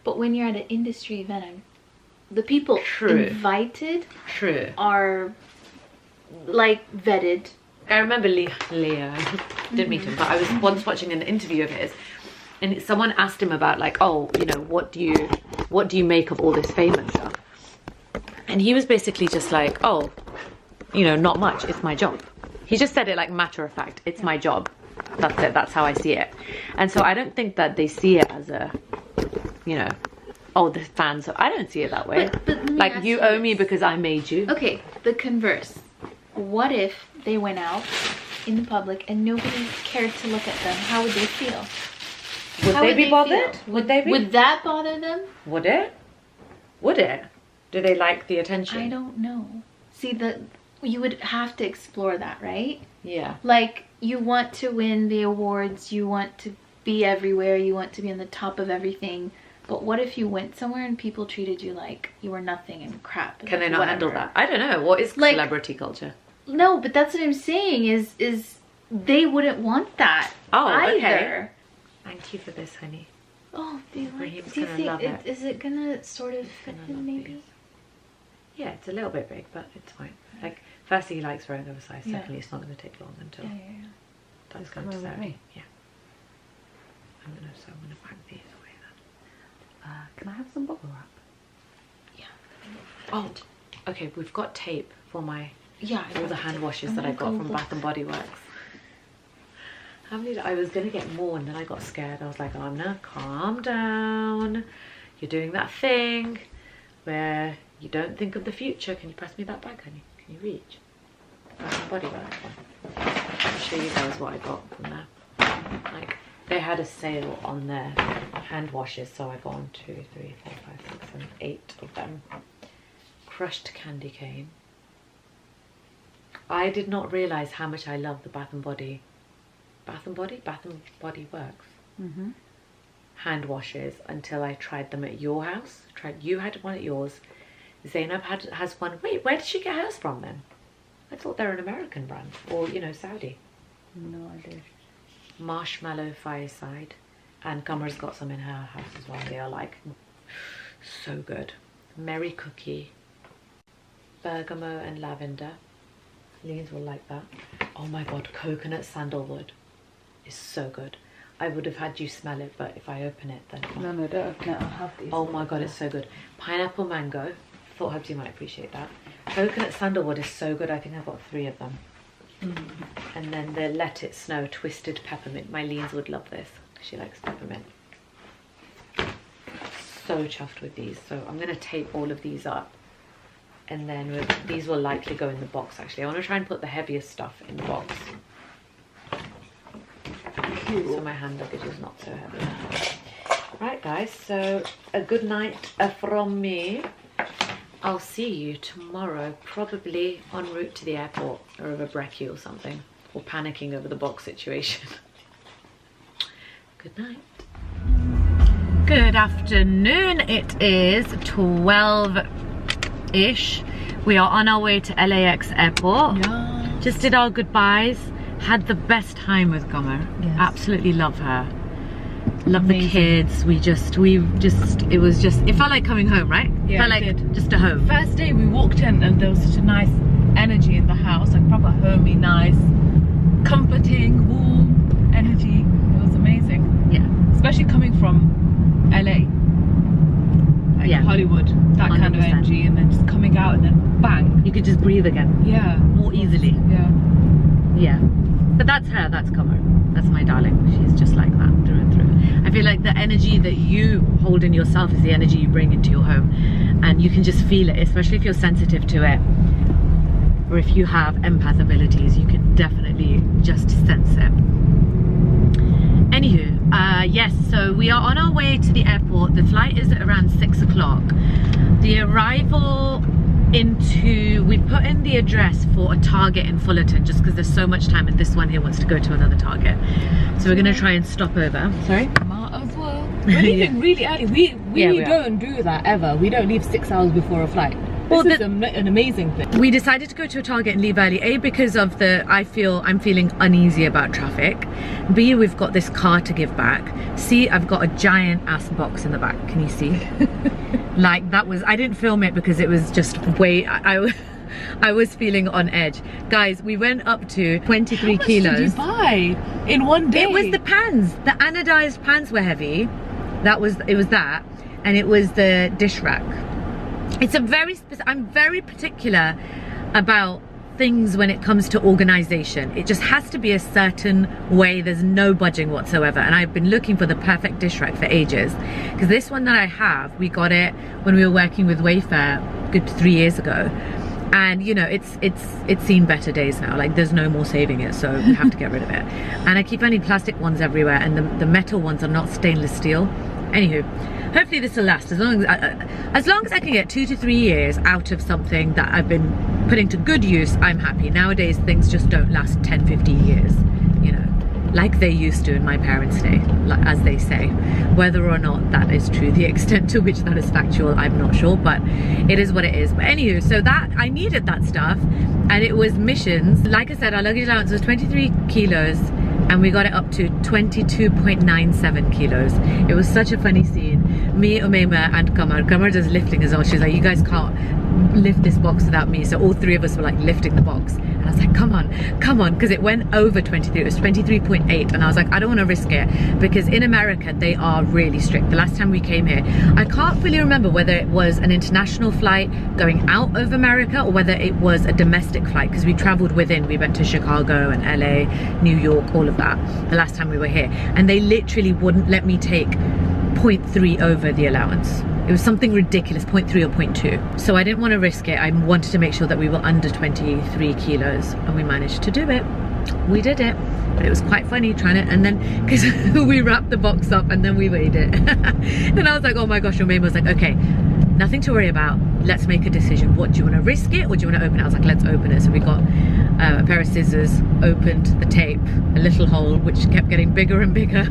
Speaker 4: But when you're at an industry event, the people
Speaker 1: True.
Speaker 4: invited
Speaker 1: True.
Speaker 4: are like vetted.
Speaker 1: I remember Leo didn't meet him, but I was once watching an interview of his, and someone asked him about like, oh, you know, what do you make of all this fame and stuff? And he was basically just like, oh, you know, not much. It's my job. He just said it like matter of fact. It's my job. That's it. That's how I see it. And so I don't think that they see it as a, you know, oh, the fans. I don't see it that way.
Speaker 4: But
Speaker 1: like, you owe me because I made you.
Speaker 4: Okay, the converse. What if they went out in the public and nobody cared to look at them? How would they feel?
Speaker 1: Would they be bothered? Would they be?
Speaker 4: Would that bother them?
Speaker 1: Would it? Would it? Do they like the attention?
Speaker 4: I don't know. See, you would have to explore that, right?
Speaker 1: Yeah.
Speaker 4: Like, you want to win the awards, you want to be everywhere, you want to be on the top of everything. But what if you went somewhere and people treated you like you were nothing and crap? And
Speaker 1: Can they not
Speaker 4: whatever?
Speaker 1: handle that? I don't know. What is
Speaker 4: Like-
Speaker 1: celebrity culture?
Speaker 4: No, but that's what I'm saying is they wouldn't want that
Speaker 1: Oh,
Speaker 4: either.
Speaker 1: okay. Thank you for this, honey.
Speaker 4: Oh, do you
Speaker 1: Raheem's
Speaker 4: think
Speaker 1: gonna love it.
Speaker 4: is it gonna sort of fit
Speaker 1: gonna
Speaker 4: him
Speaker 1: love
Speaker 4: maybe?
Speaker 1: these. Yeah, it's a little bit big, but it's fine. Like, firstly, he likes wearing oversized.
Speaker 4: Yeah.
Speaker 1: Secondly, it's not going to take long until
Speaker 4: Yeah.
Speaker 1: that's going to serve me. Yeah. I'm going to pack these away then. Can I have some bubble wrap?
Speaker 4: Yeah.
Speaker 1: Oh, okay. We've got tape for my
Speaker 4: Yeah.
Speaker 1: all the hand washes that I got from Bath and Body Works. How many? I was going to get more, and then I got scared. I was like, Amena, calm down. You're doing that thing where you don't think of the future. Can you pass me that bag, honey? Can you reach? Bath and Body Works one. I'll show you guys what I got from there. Like, they had a sale on their hand washes, so I got 1, 2, 3, 4, 5, 6, 7, 8 of them. Crushed candy cane. I did not realise how much I love the Bath and Body Works hand washes until I tried them at your house. You had one at yours. Zainab has one. Wait, where did she get hers from then? I thought they're an American brand, or you know, Saudi.
Speaker 2: No idea.
Speaker 1: Marshmallow Fireside, and Qamar's got some in her house as well. They are like so good. Merry Cookie, bergamot and lavender. Leans will like that. Oh my god, coconut sandalwood is so good. I would have had you smell it, but if I open it, then
Speaker 2: No, don't open it. I'll have these.
Speaker 1: oh my god, it's so good. Pineapple mango. Thought hopes you might appreciate that. Coconut sandalwood is so good. I think I've got 3 of them. And then the Let It Snow twisted peppermint. My Leans would love this. She likes peppermint. So chuffed with these. So I'm going to tape all of these up. And then these will likely go in the box actually. I want to try and put the heaviest stuff in the box. So my hand luggage is not so heavy. Right guys, so a good night from me. I'll see you tomorrow, probably en route to the airport or over brekkie or something, or panicking over the box situation. Good night. Good afternoon. It is 12-ish. We are on our way to LAX airport.
Speaker 2: Yeah.
Speaker 1: Just did our goodbyes. Had the best time with Qamar.
Speaker 2: Yes.
Speaker 1: Absolutely love her. Love the
Speaker 2: Amazing.
Speaker 1: kids. It felt like coming home, right?
Speaker 2: Yeah,
Speaker 1: felt like
Speaker 2: it did.
Speaker 1: just a home.
Speaker 2: First day we walked in and there was such a nice energy in the house, like proper homey, nice, comforting, warm energy. It was amazing.
Speaker 1: Yeah.
Speaker 2: Especially coming from LA, like
Speaker 1: Yeah.
Speaker 2: Hollywood, that kind of
Speaker 1: 100%.
Speaker 2: energy, and then just coming out and then bang.
Speaker 1: You could just breathe again
Speaker 2: Yeah.
Speaker 1: more easily.
Speaker 2: Yeah.
Speaker 1: Yeah. But that's her, that's Qamar. That's my darling. She's just like that through and through. I feel like the energy that you hold in yourself is the energy you bring into your home. And you can just feel it, especially if you're sensitive to it. Or if you have empath abilities, you can definitely just sense it. Anywho, yes, so we are on our way to the airport. The flight is at around 6 o'clock. The arrival we put in the address for a Target in Fullerton just because there's so much time and this one here wants to go to another Target. So we're going to try and stop over. Sorry?
Speaker 2: Might as well. We're leaving really early. We
Speaker 1: Yeah, we are.
Speaker 2: don't do that ever. We don't leave 6 hours before a flight.
Speaker 1: Well,
Speaker 2: this is an amazing thing.
Speaker 1: we decided to go to a Target and leave early. A, because of I'm feeling uneasy about traffic. B, we've got this car to give back. C, I've got a giant ass box in the back. Can you see? Like I didn't film it because it was just I was feeling on edge. Guys, we went up to 23 kilos.
Speaker 2: How much did you buy in one day?
Speaker 1: It was the pans. The anodized pans were heavy. It was that. And it was the dish rack. It's I'm very particular about things when it comes to organization. It just has to be a certain way. There's no budging whatsoever. And I've been looking for the perfect dish rack for ages. Because this one that I have, we got it when we were working with Wayfair good 3 years ago. And you know, it's seen better days now. Like there's no more saving it, so we have to get rid of it. And I keep finding plastic ones everywhere, and the metal ones are not stainless steel. Anywho, hopefully this will last as long as I can get 2 to 3 years out of something that I've been putting to good use. I'm happy. Nowadays things just don't last 10-15 years, you know, like they used to in my parents' day, as they say. Whether or not that is true, the extent to which that is factual, I'm not sure, but it is what it is. But anywho, so that I needed that stuff, and it was missions. Like I said, our luggage allowance was 23 kilos and we got it up to 22.97 kilos. It was such a funny scene. Me, Amena and Qamar does lifting as well. She's like, you guys can't lift this box without me. So all three of us were like lifting the box. And I was like, come on, because it went over 23. It was 23.8. And I was like, I don't want to risk it, because in America, they are really strict. The last time we came here, I can't really remember whether it was an international flight going out of America or whether it was a domestic flight, because we traveled within. We went to Chicago and LA, New York, all of that, the last time we were here. And they literally wouldn't let me take 0.3 over the allowance. It was something ridiculous, 0.3 or 0.2. So I didn't want to risk it. I wanted to make sure that we were under 23 kilos, and we managed to do it. We did it. But it was quite funny trying to, and then, because we wrapped the box up and then we weighed it. And I was like, oh my gosh, your mate was like, okay, nothing to worry about. Let's make a decision. What, do you want to risk it or do you want to open it? I was like, let's open it. So we got a pair of scissors, opened the tape, a little hole, which kept getting bigger and bigger.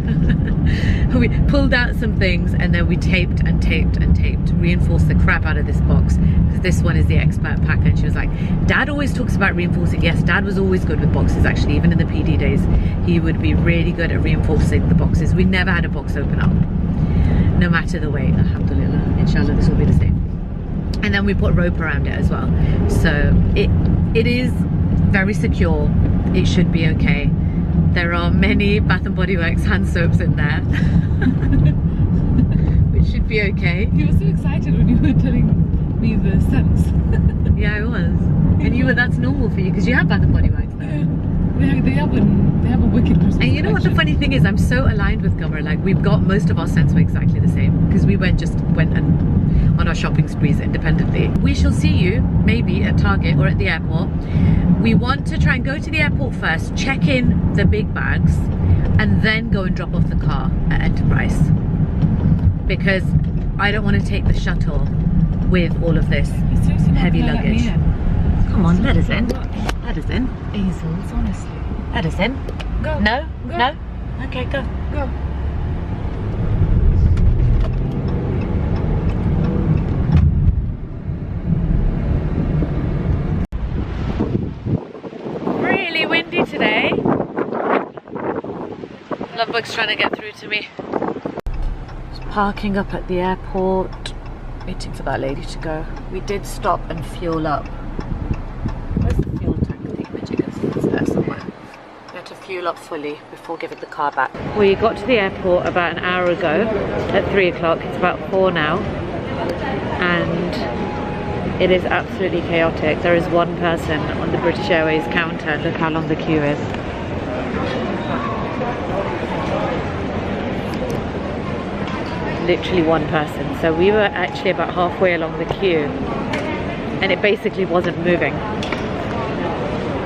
Speaker 1: We pulled out some things and then we taped and taped and taped, reinforced the crap out of this box, because this one is the expert packer. And she was like, Dad always talks about reinforcing. Yes, Dad was always good with boxes, actually. Even in the PD days, he would be really good at reinforcing the boxes. We never had a box open up, no matter the weight. Alhamdulillah, inshallah this will be the same. And then we put rope around it as well, so it is very secure. It should be okay. There are many Bath & Body Works hand soaps in there, which should be okay.
Speaker 2: You were so excited when you were telling me the scents.
Speaker 1: Yeah, I was. And you were, that's normal for you because you have Bath & Body Works there.
Speaker 2: Yeah, they have a wicked Christmas.
Speaker 1: And you know what the funny thing is, I'm so aligned with Qamar. Like, we've got most of our scents were exactly the same, because we went and on our shopping sprees independently. We shall see you maybe at Target or at the airport. We want to try and go to the airport first, check in the big bags, and then go and drop off the car at Enterprise, because I don't want to take the shuttle with all of this heavy luggage. Come on, let us in. Let us in.
Speaker 2: Easels, honestly.
Speaker 1: Let us in.
Speaker 2: Go.
Speaker 1: No?
Speaker 2: Go.
Speaker 1: No? Okay, go.
Speaker 2: Go.
Speaker 1: Really windy today. Lovebug's trying to get through to me. Just parking up at the airport, waiting for that lady to go. We did stop and fuel up. Where's the fuel tank thingamajigger? It's there somewhere. We had to fuel up fully before giving the car back. We got to the airport about an hour ago at 3 o'clock. It's about 4 now. And it is absolutely chaotic. There is one person on the British Airways counter. Look how long the queue is. Literally one person. So we were actually about halfway along the queue and it basically wasn't moving.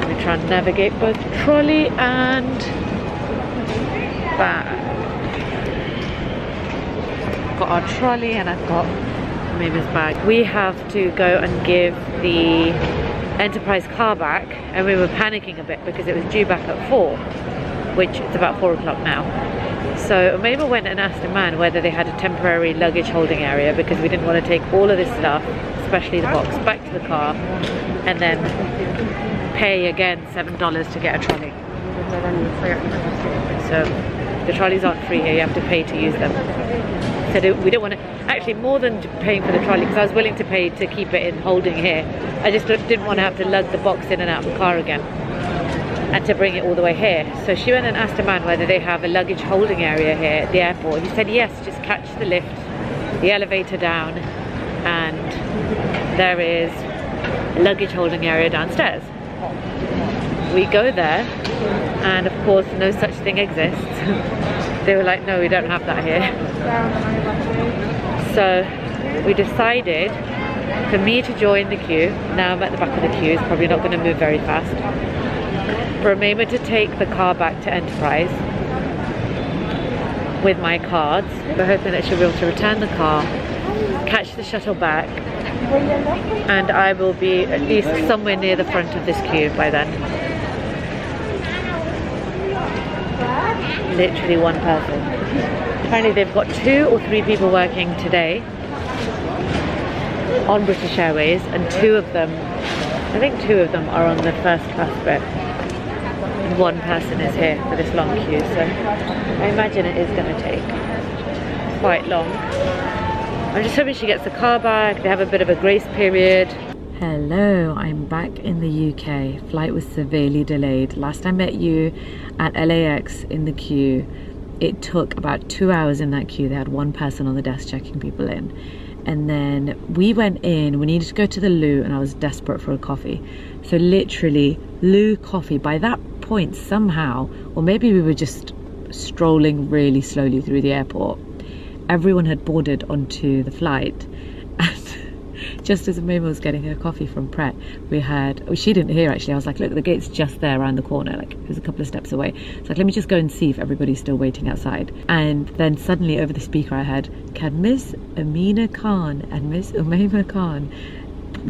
Speaker 1: We try and navigate both trolley and bag. Got our trolley and I've got Amena's bag. We have to go and give the Enterprise car back, and we were panicking a bit because it was due back at 4, which it's about 4 o'clock now. So Amena went and asked a man whether they had a temporary luggage holding area, because we didn't want to take all of this stuff, especially the box, back to the car, and then pay again $7 to get a trolley. So the trolleys aren't free here, you have to pay to use them. So we don't want to, actually more than paying for the trolley, because I was willing to pay to keep it in holding here, I just didn't want to have to lug the box in and out of the car again and to bring it all the way here. So she went and asked a man whether they have a luggage holding area here at the airport. He said yes, just catch the lift, the elevator down, and there is a luggage holding area downstairs. We go there, and of course no such thing exists. They were like, no, we don't have that here. So we decided for me to join the queue. Now I'm at the back of the queue, it's probably not going to move very fast. For Amena to take the car back to Enterprise with my cards. We're hoping that she'll be able to return the car, catch the shuttle back, and I will be at least somewhere near the front of this queue by then. Literally one person. Apparently they've got 2 or 3 people working today on British Airways, and 2 of them, I think 2 of them are on the first class bit. And 1 person is here for this long queue, so I imagine it is going to take quite long. I'm just hoping she gets the car back. They have a bit of a grace period. Hello, I'm back in the UK. Flight was severely delayed. Last I met you at LAX in the queue, it took about 2 hours in that queue. They had 1 person on the desk checking people in. And then we went in, we needed to go to the loo, and I was desperate for a coffee. So literally, loo, coffee. By that point, somehow, or maybe we were just strolling really slowly through the airport, everyone had boarded onto the flight. And just as Amena was getting her coffee from Pret, we heard, oh, she didn't hear actually, I was like, look, the gate's just there around the corner, like it was a couple of steps away. So like, let me just go and see if everybody's still waiting outside. And then suddenly over the speaker I heard, can Miss Amena Khan and Miss Amena Khan,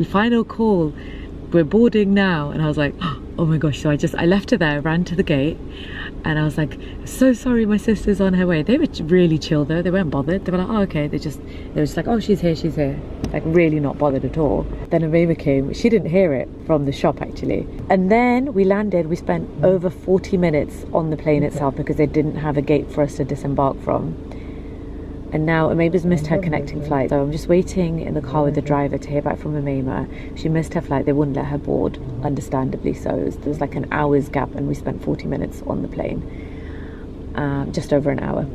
Speaker 1: final call, we're boarding now. And I was like, oh my gosh. So I left her there, ran to the gate, and I was like, so sorry, my sister's on her way. They were really chill though, they weren't bothered. They were like, oh okay, they were just like, oh, she's here, like really not bothered at all. Then Amena came, she didn't hear it from the shop actually. And then we landed, we spent over 40 minutes on the plane itself because they didn't have a gate for us to disembark from. And now Amena's missed her connecting flight, so I'm just waiting in the car with the driver to hear back from Amena. She missed her flight, they wouldn't let her board, understandably so. There was like an hour's gap and we spent 40 minutes on the plane, just over an hour.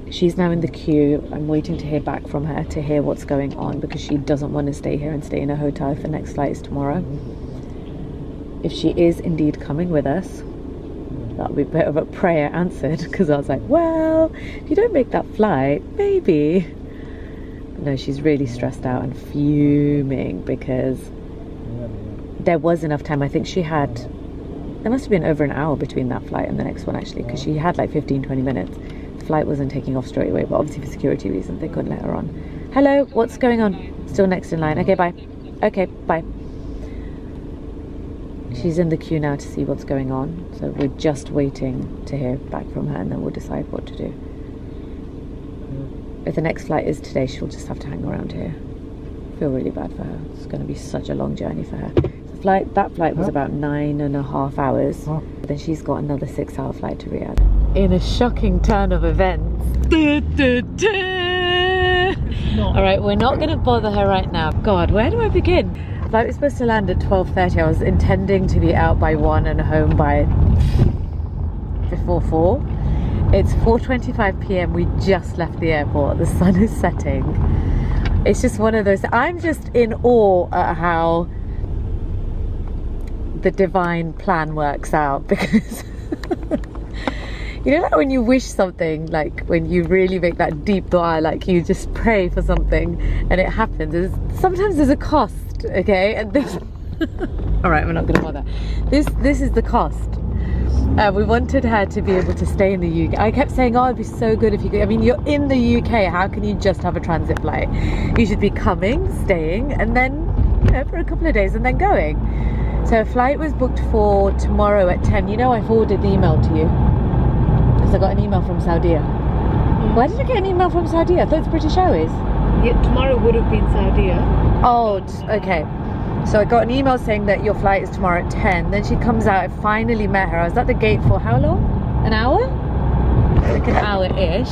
Speaker 1: She's now in the queue. I'm waiting to hear back from her to hear what's going on, because she doesn't want to stay here and stay in a hotel if the next flight is tomorrow. If she is indeed coming with us, that'll be a bit of a prayer answered, because I was like, well, if you don't make that flight, maybe. But no, she's really stressed out and fuming because there was enough time. I think she had, there must have been over an hour between that flight and the next one actually, because she had like 15-20 minutes. The flight wasn't taking off straight away, but obviously for security reasons they couldn't let her on. Hello, what's going on? Still next in line. Okay, bye. Okay, bye. She's in the queue now to see what's going on, so we're just waiting to hear back from her and then we'll decide what to do. If the next flight is today, she'll just have to hang around here. I feel really bad for her. It's going to be such a long journey for her. That flight was about 9.5 hours. Then she's got another 6-hour flight to Riyadh. In a shocking turn of events. Alright, we're not going to bother her right now. God, where do I begin? Flight was supposed to land at 12:30. I was intending to be out by 1 and home by before 4. It's 4:25 p.m. We just left the airport. The sun is setting. It's just one of those, I'm just in awe at how the divine plan works out, because you know, like when you wish something, like when you really make that deep dua, like you just pray for something and it happens. Sometimes there's a cost. Okay, and this all right, we're not going to bother. This is the cost. We wanted her to be able to stay in the UK. I kept saying, oh, it'd be so good if you could. I mean, you're in the UK, how can you just have a transit flight? You should be coming, staying, and then, you know, for a couple of days and then going. So a flight was booked for tomorrow at 10. You know, I forwarded the email to you because I got an email from Saudi. Why did I get an email from Saudi? I thought it's British Airways.
Speaker 2: Yeah, tomorrow would have been Saudi.
Speaker 1: Oh, okay. So I got an email saying that your flight is tomorrow at 10. Then she comes out. I finally met her. I was at the gate for how long? An hour? Like an hour-ish.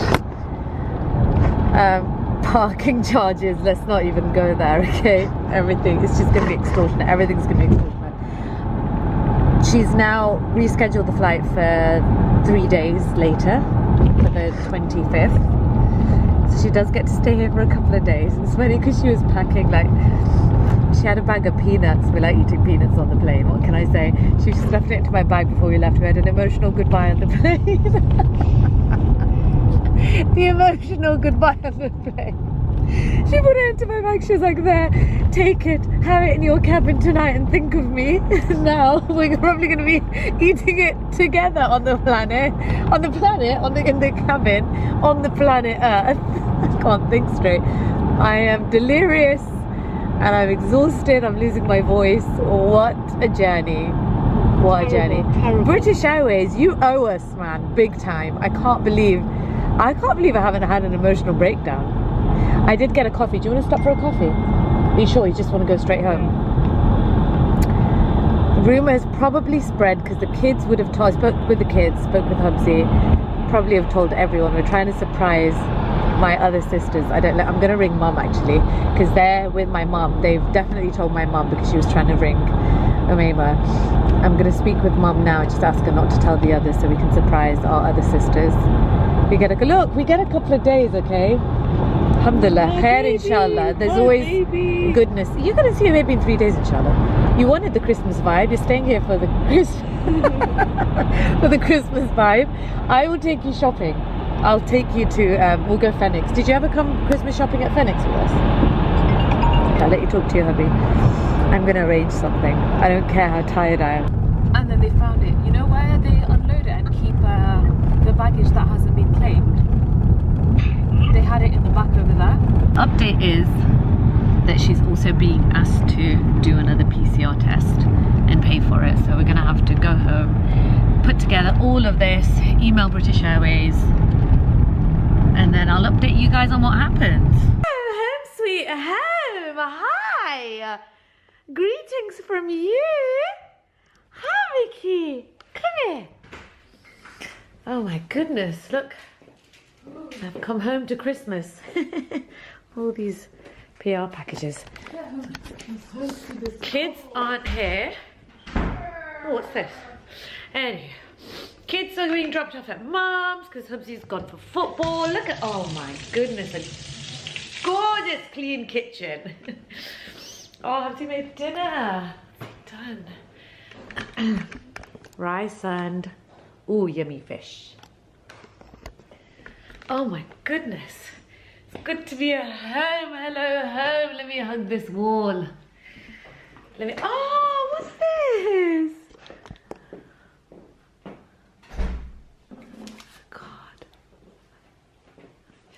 Speaker 1: Parking charges. Let's not even go there, okay? Everything. It's just going to be extortionate. Everything's going to be extortionate. She's now rescheduled the flight for 3 days later, for the 25th. So she does get to stay here for a couple of days. It's funny because she was packing like... She had a bag of peanuts. We like eating peanuts on the plane. What can I say? She just stuffed it into my bag before we left. We had an emotional goodbye on the plane. The emotional goodbye on the plane. She put it into my bag. She was like, there, take it, have it in your cabin tonight and think of me. Now we're probably going to be eating it together on the planet. In the cabin, on the planet Earth. I can't think straight. I am delirious. And I'm exhausted, I'm losing my voice. What a journey. What a journey. British Airways, you owe us, man, big time. I can't believe I haven't had an emotional breakdown. I did get a coffee. Do you want to stop for a coffee? Are you sure you just want to go straight home? Rumours probably spread because the kids would have told, spoke with Hubsy, probably have told everyone. We're trying to surprise my other sisters. I'm gonna ring mum actually, because they're with my mum. They've definitely told my mum because she was trying to ring Amena. I'm gonna speak with mum now and just ask her not to tell the others so we can surprise our other sisters. We get a couple of days, okay? Alhamdulillah, khair inshallah. There's always goodness. You're gonna see a baby in 3 days inshallah. You wanted the Christmas vibe. You're staying here for the for the Christmas vibe. I will take you shopping. I'll take you to, we'll go Phoenix. Did you ever come Christmas shopping at Phoenix with us? Okay, I'll let you talk to your hubby. I'm going to arrange something. I don't care how tired I am.
Speaker 2: And then they found it. You know where they unload it and keep the baggage that hasn't been claimed? They had it in the back over there.
Speaker 1: Update is that she's also being asked to do another PCR test and pay for it. So we're going to have to go home, put together all of this, email British Airways, and then I'll update you guys on what happens. Oh, home sweet home. Hi. Greetings from you. Hi, Vicky. Come here. Oh my goodness, look. I've come home to Christmas. All these PR packages. Kids aren't here. Oh, what's this? Anyway. Kids are being dropped off at mum's because Hubsy's gone for football. Look at, oh my goodness, a gorgeous clean kitchen. Oh, Hubsy made dinner. Done. Rice and, ooh, yummy fish. Oh my goodness. It's good to be at home. Hello, home. Let me hug this wall. Oh, what's this?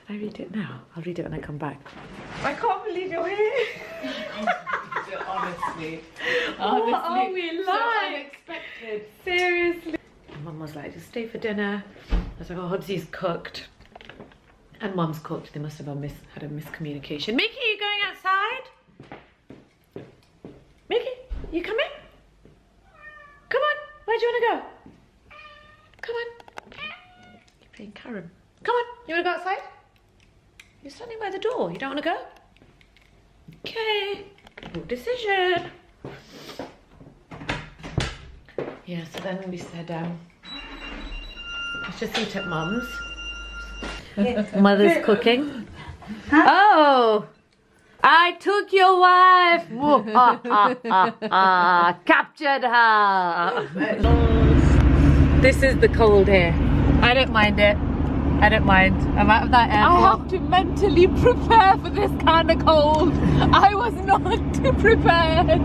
Speaker 1: I read it now. I'll read it when I come back. I can't believe you're here. Honestly. What are we like? So unexpected. Seriously. Mum was like, just stay for dinner. I was like, oh, Hubsy's cooked. And Mum's cooked. They must have had a miscommunication. Mickey, you going outside? Mickey, you coming? Come on. Where do you want to go? Come on. You're playing Karen. Come on. You want to go outside? You're standing by the door. You don't want to go? Okay. Your decision. Yeah, so then we said, let's just eat at Mum's. Mother's cooking. Huh? Oh! I took your wife! Captured her! This is the cold here. I don't mind it. I don't mind. I'm out of that airport. I have to mentally prepare for this kind of cold. I was not prepared.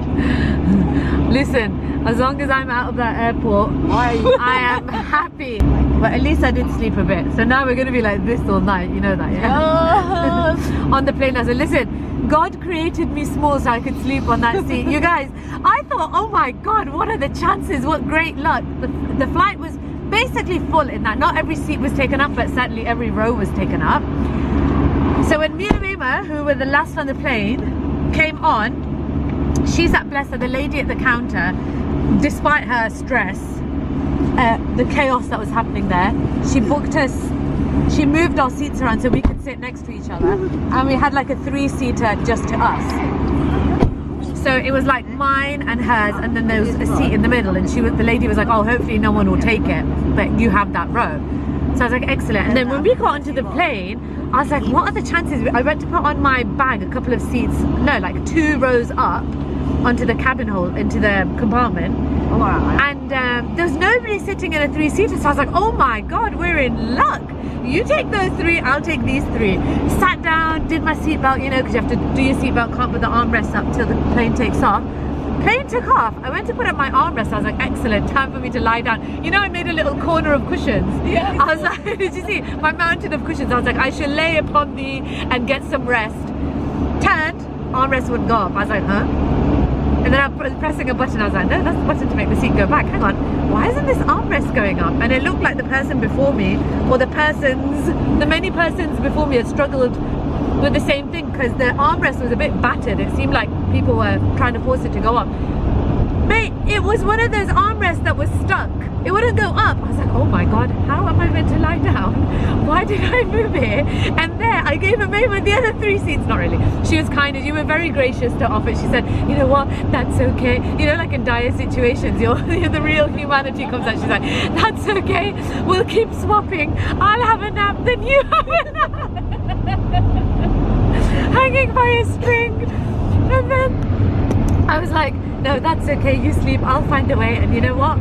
Speaker 1: Listen, as long as I'm out of that airport, I am happy. But at least I did sleep a bit. So now we're going to be like this all night. You know that, yeah? On the plane, I said, listen, God created me small so I could sleep on that seat. You guys, I thought, oh my God, what are the chances? What great luck. The flight was basically full in that. Not every seat was taken up, but certainly every row was taken up.
Speaker 2: So when me and Amena, who were the last on the plane, came on, she sat, bless her, the lady at the counter, despite her stress, the chaos that was happening there, she booked us, she moved our seats around so we could sit next to each other, and we had like a 3-seater just to us. So it was like mine and hers, and then there was a seat in the middle, and the lady was like, oh, hopefully no one will take it, but you have that row. So I was like, excellent. And then when we got onto the plane, I was like, what are the chances? I went to put on my bag a couple of seats, no, like 2 rows up onto the cabin hole, into the compartment. And there was nobody sitting in a 3-seater, so I was like, oh my god, we're in luck. You take those 3, I'll take these 3. Sat down, did my seatbelt, you know, because you have to do your seatbelt, can't put the armrest up till the plane takes off. Plane took off, I went to put up my armrest, I was like, excellent, time for me to lie down. You know, I made a little corner of cushions. Yeah. I was like, did you see? My mountain of cushions. I was like, I shall lay upon thee and get some rest. Turned, armrest wouldn't go up. I was like, huh? And then I was pressing a button, I was like, no, that's the button to make the seat go back. Hang on, why isn't this armrest going up? And it looked like the person before me, or the many persons before me had struggled with the same thing, because the armrest was a bit battered. It seemed like people were trying to force it to go up. Mate, it was one of those armrests that was stuck. It wouldn't go up. I was like, oh my god, how am I meant to lie down? Why did I move here? And there, I gave Amena the other 3 seats. Not really. She was kind, you were very gracious to offer. She said, you know what, that's okay. You know, like in dire situations, the real humanity comes out. She's like, that's okay. We'll keep swapping. I'll have a nap, then you have a nap. Hanging by a string. And then I was like, no, that's okay, you sleep, I'll find a way. And you know what?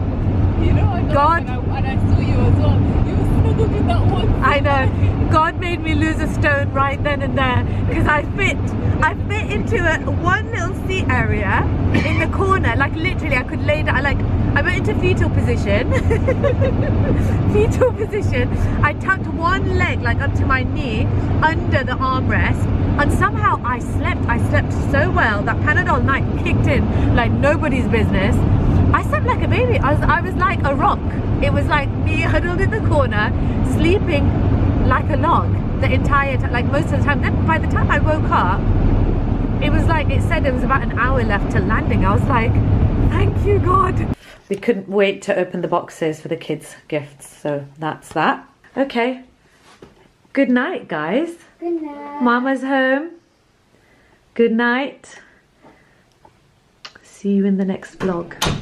Speaker 2: You know, I know, God, when I saw you as well, you were snuggled in that one.
Speaker 1: I know. God made me lose a stone right then and there, because I fit into one little seat area in the corner. Like literally, I could lay down. Like I went into fetal position. Fetal position. I tucked one leg like up to my knee under the armrest, and somehow I slept. I slept so well that Panadol night kicked in like nobody's business. I slept like a baby. I was like a rock. It was like me huddled in the corner, sleeping like a log the entire time, like most of the time. Then by the time I woke up, it was like, it said it was about an hour left to landing. I was like, thank you, God. We couldn't wait to open the boxes for the kids' gifts, so that's that. Okay. Good night, guys.
Speaker 5: Good night.
Speaker 1: Mama's home. Good night. See you in the next vlog.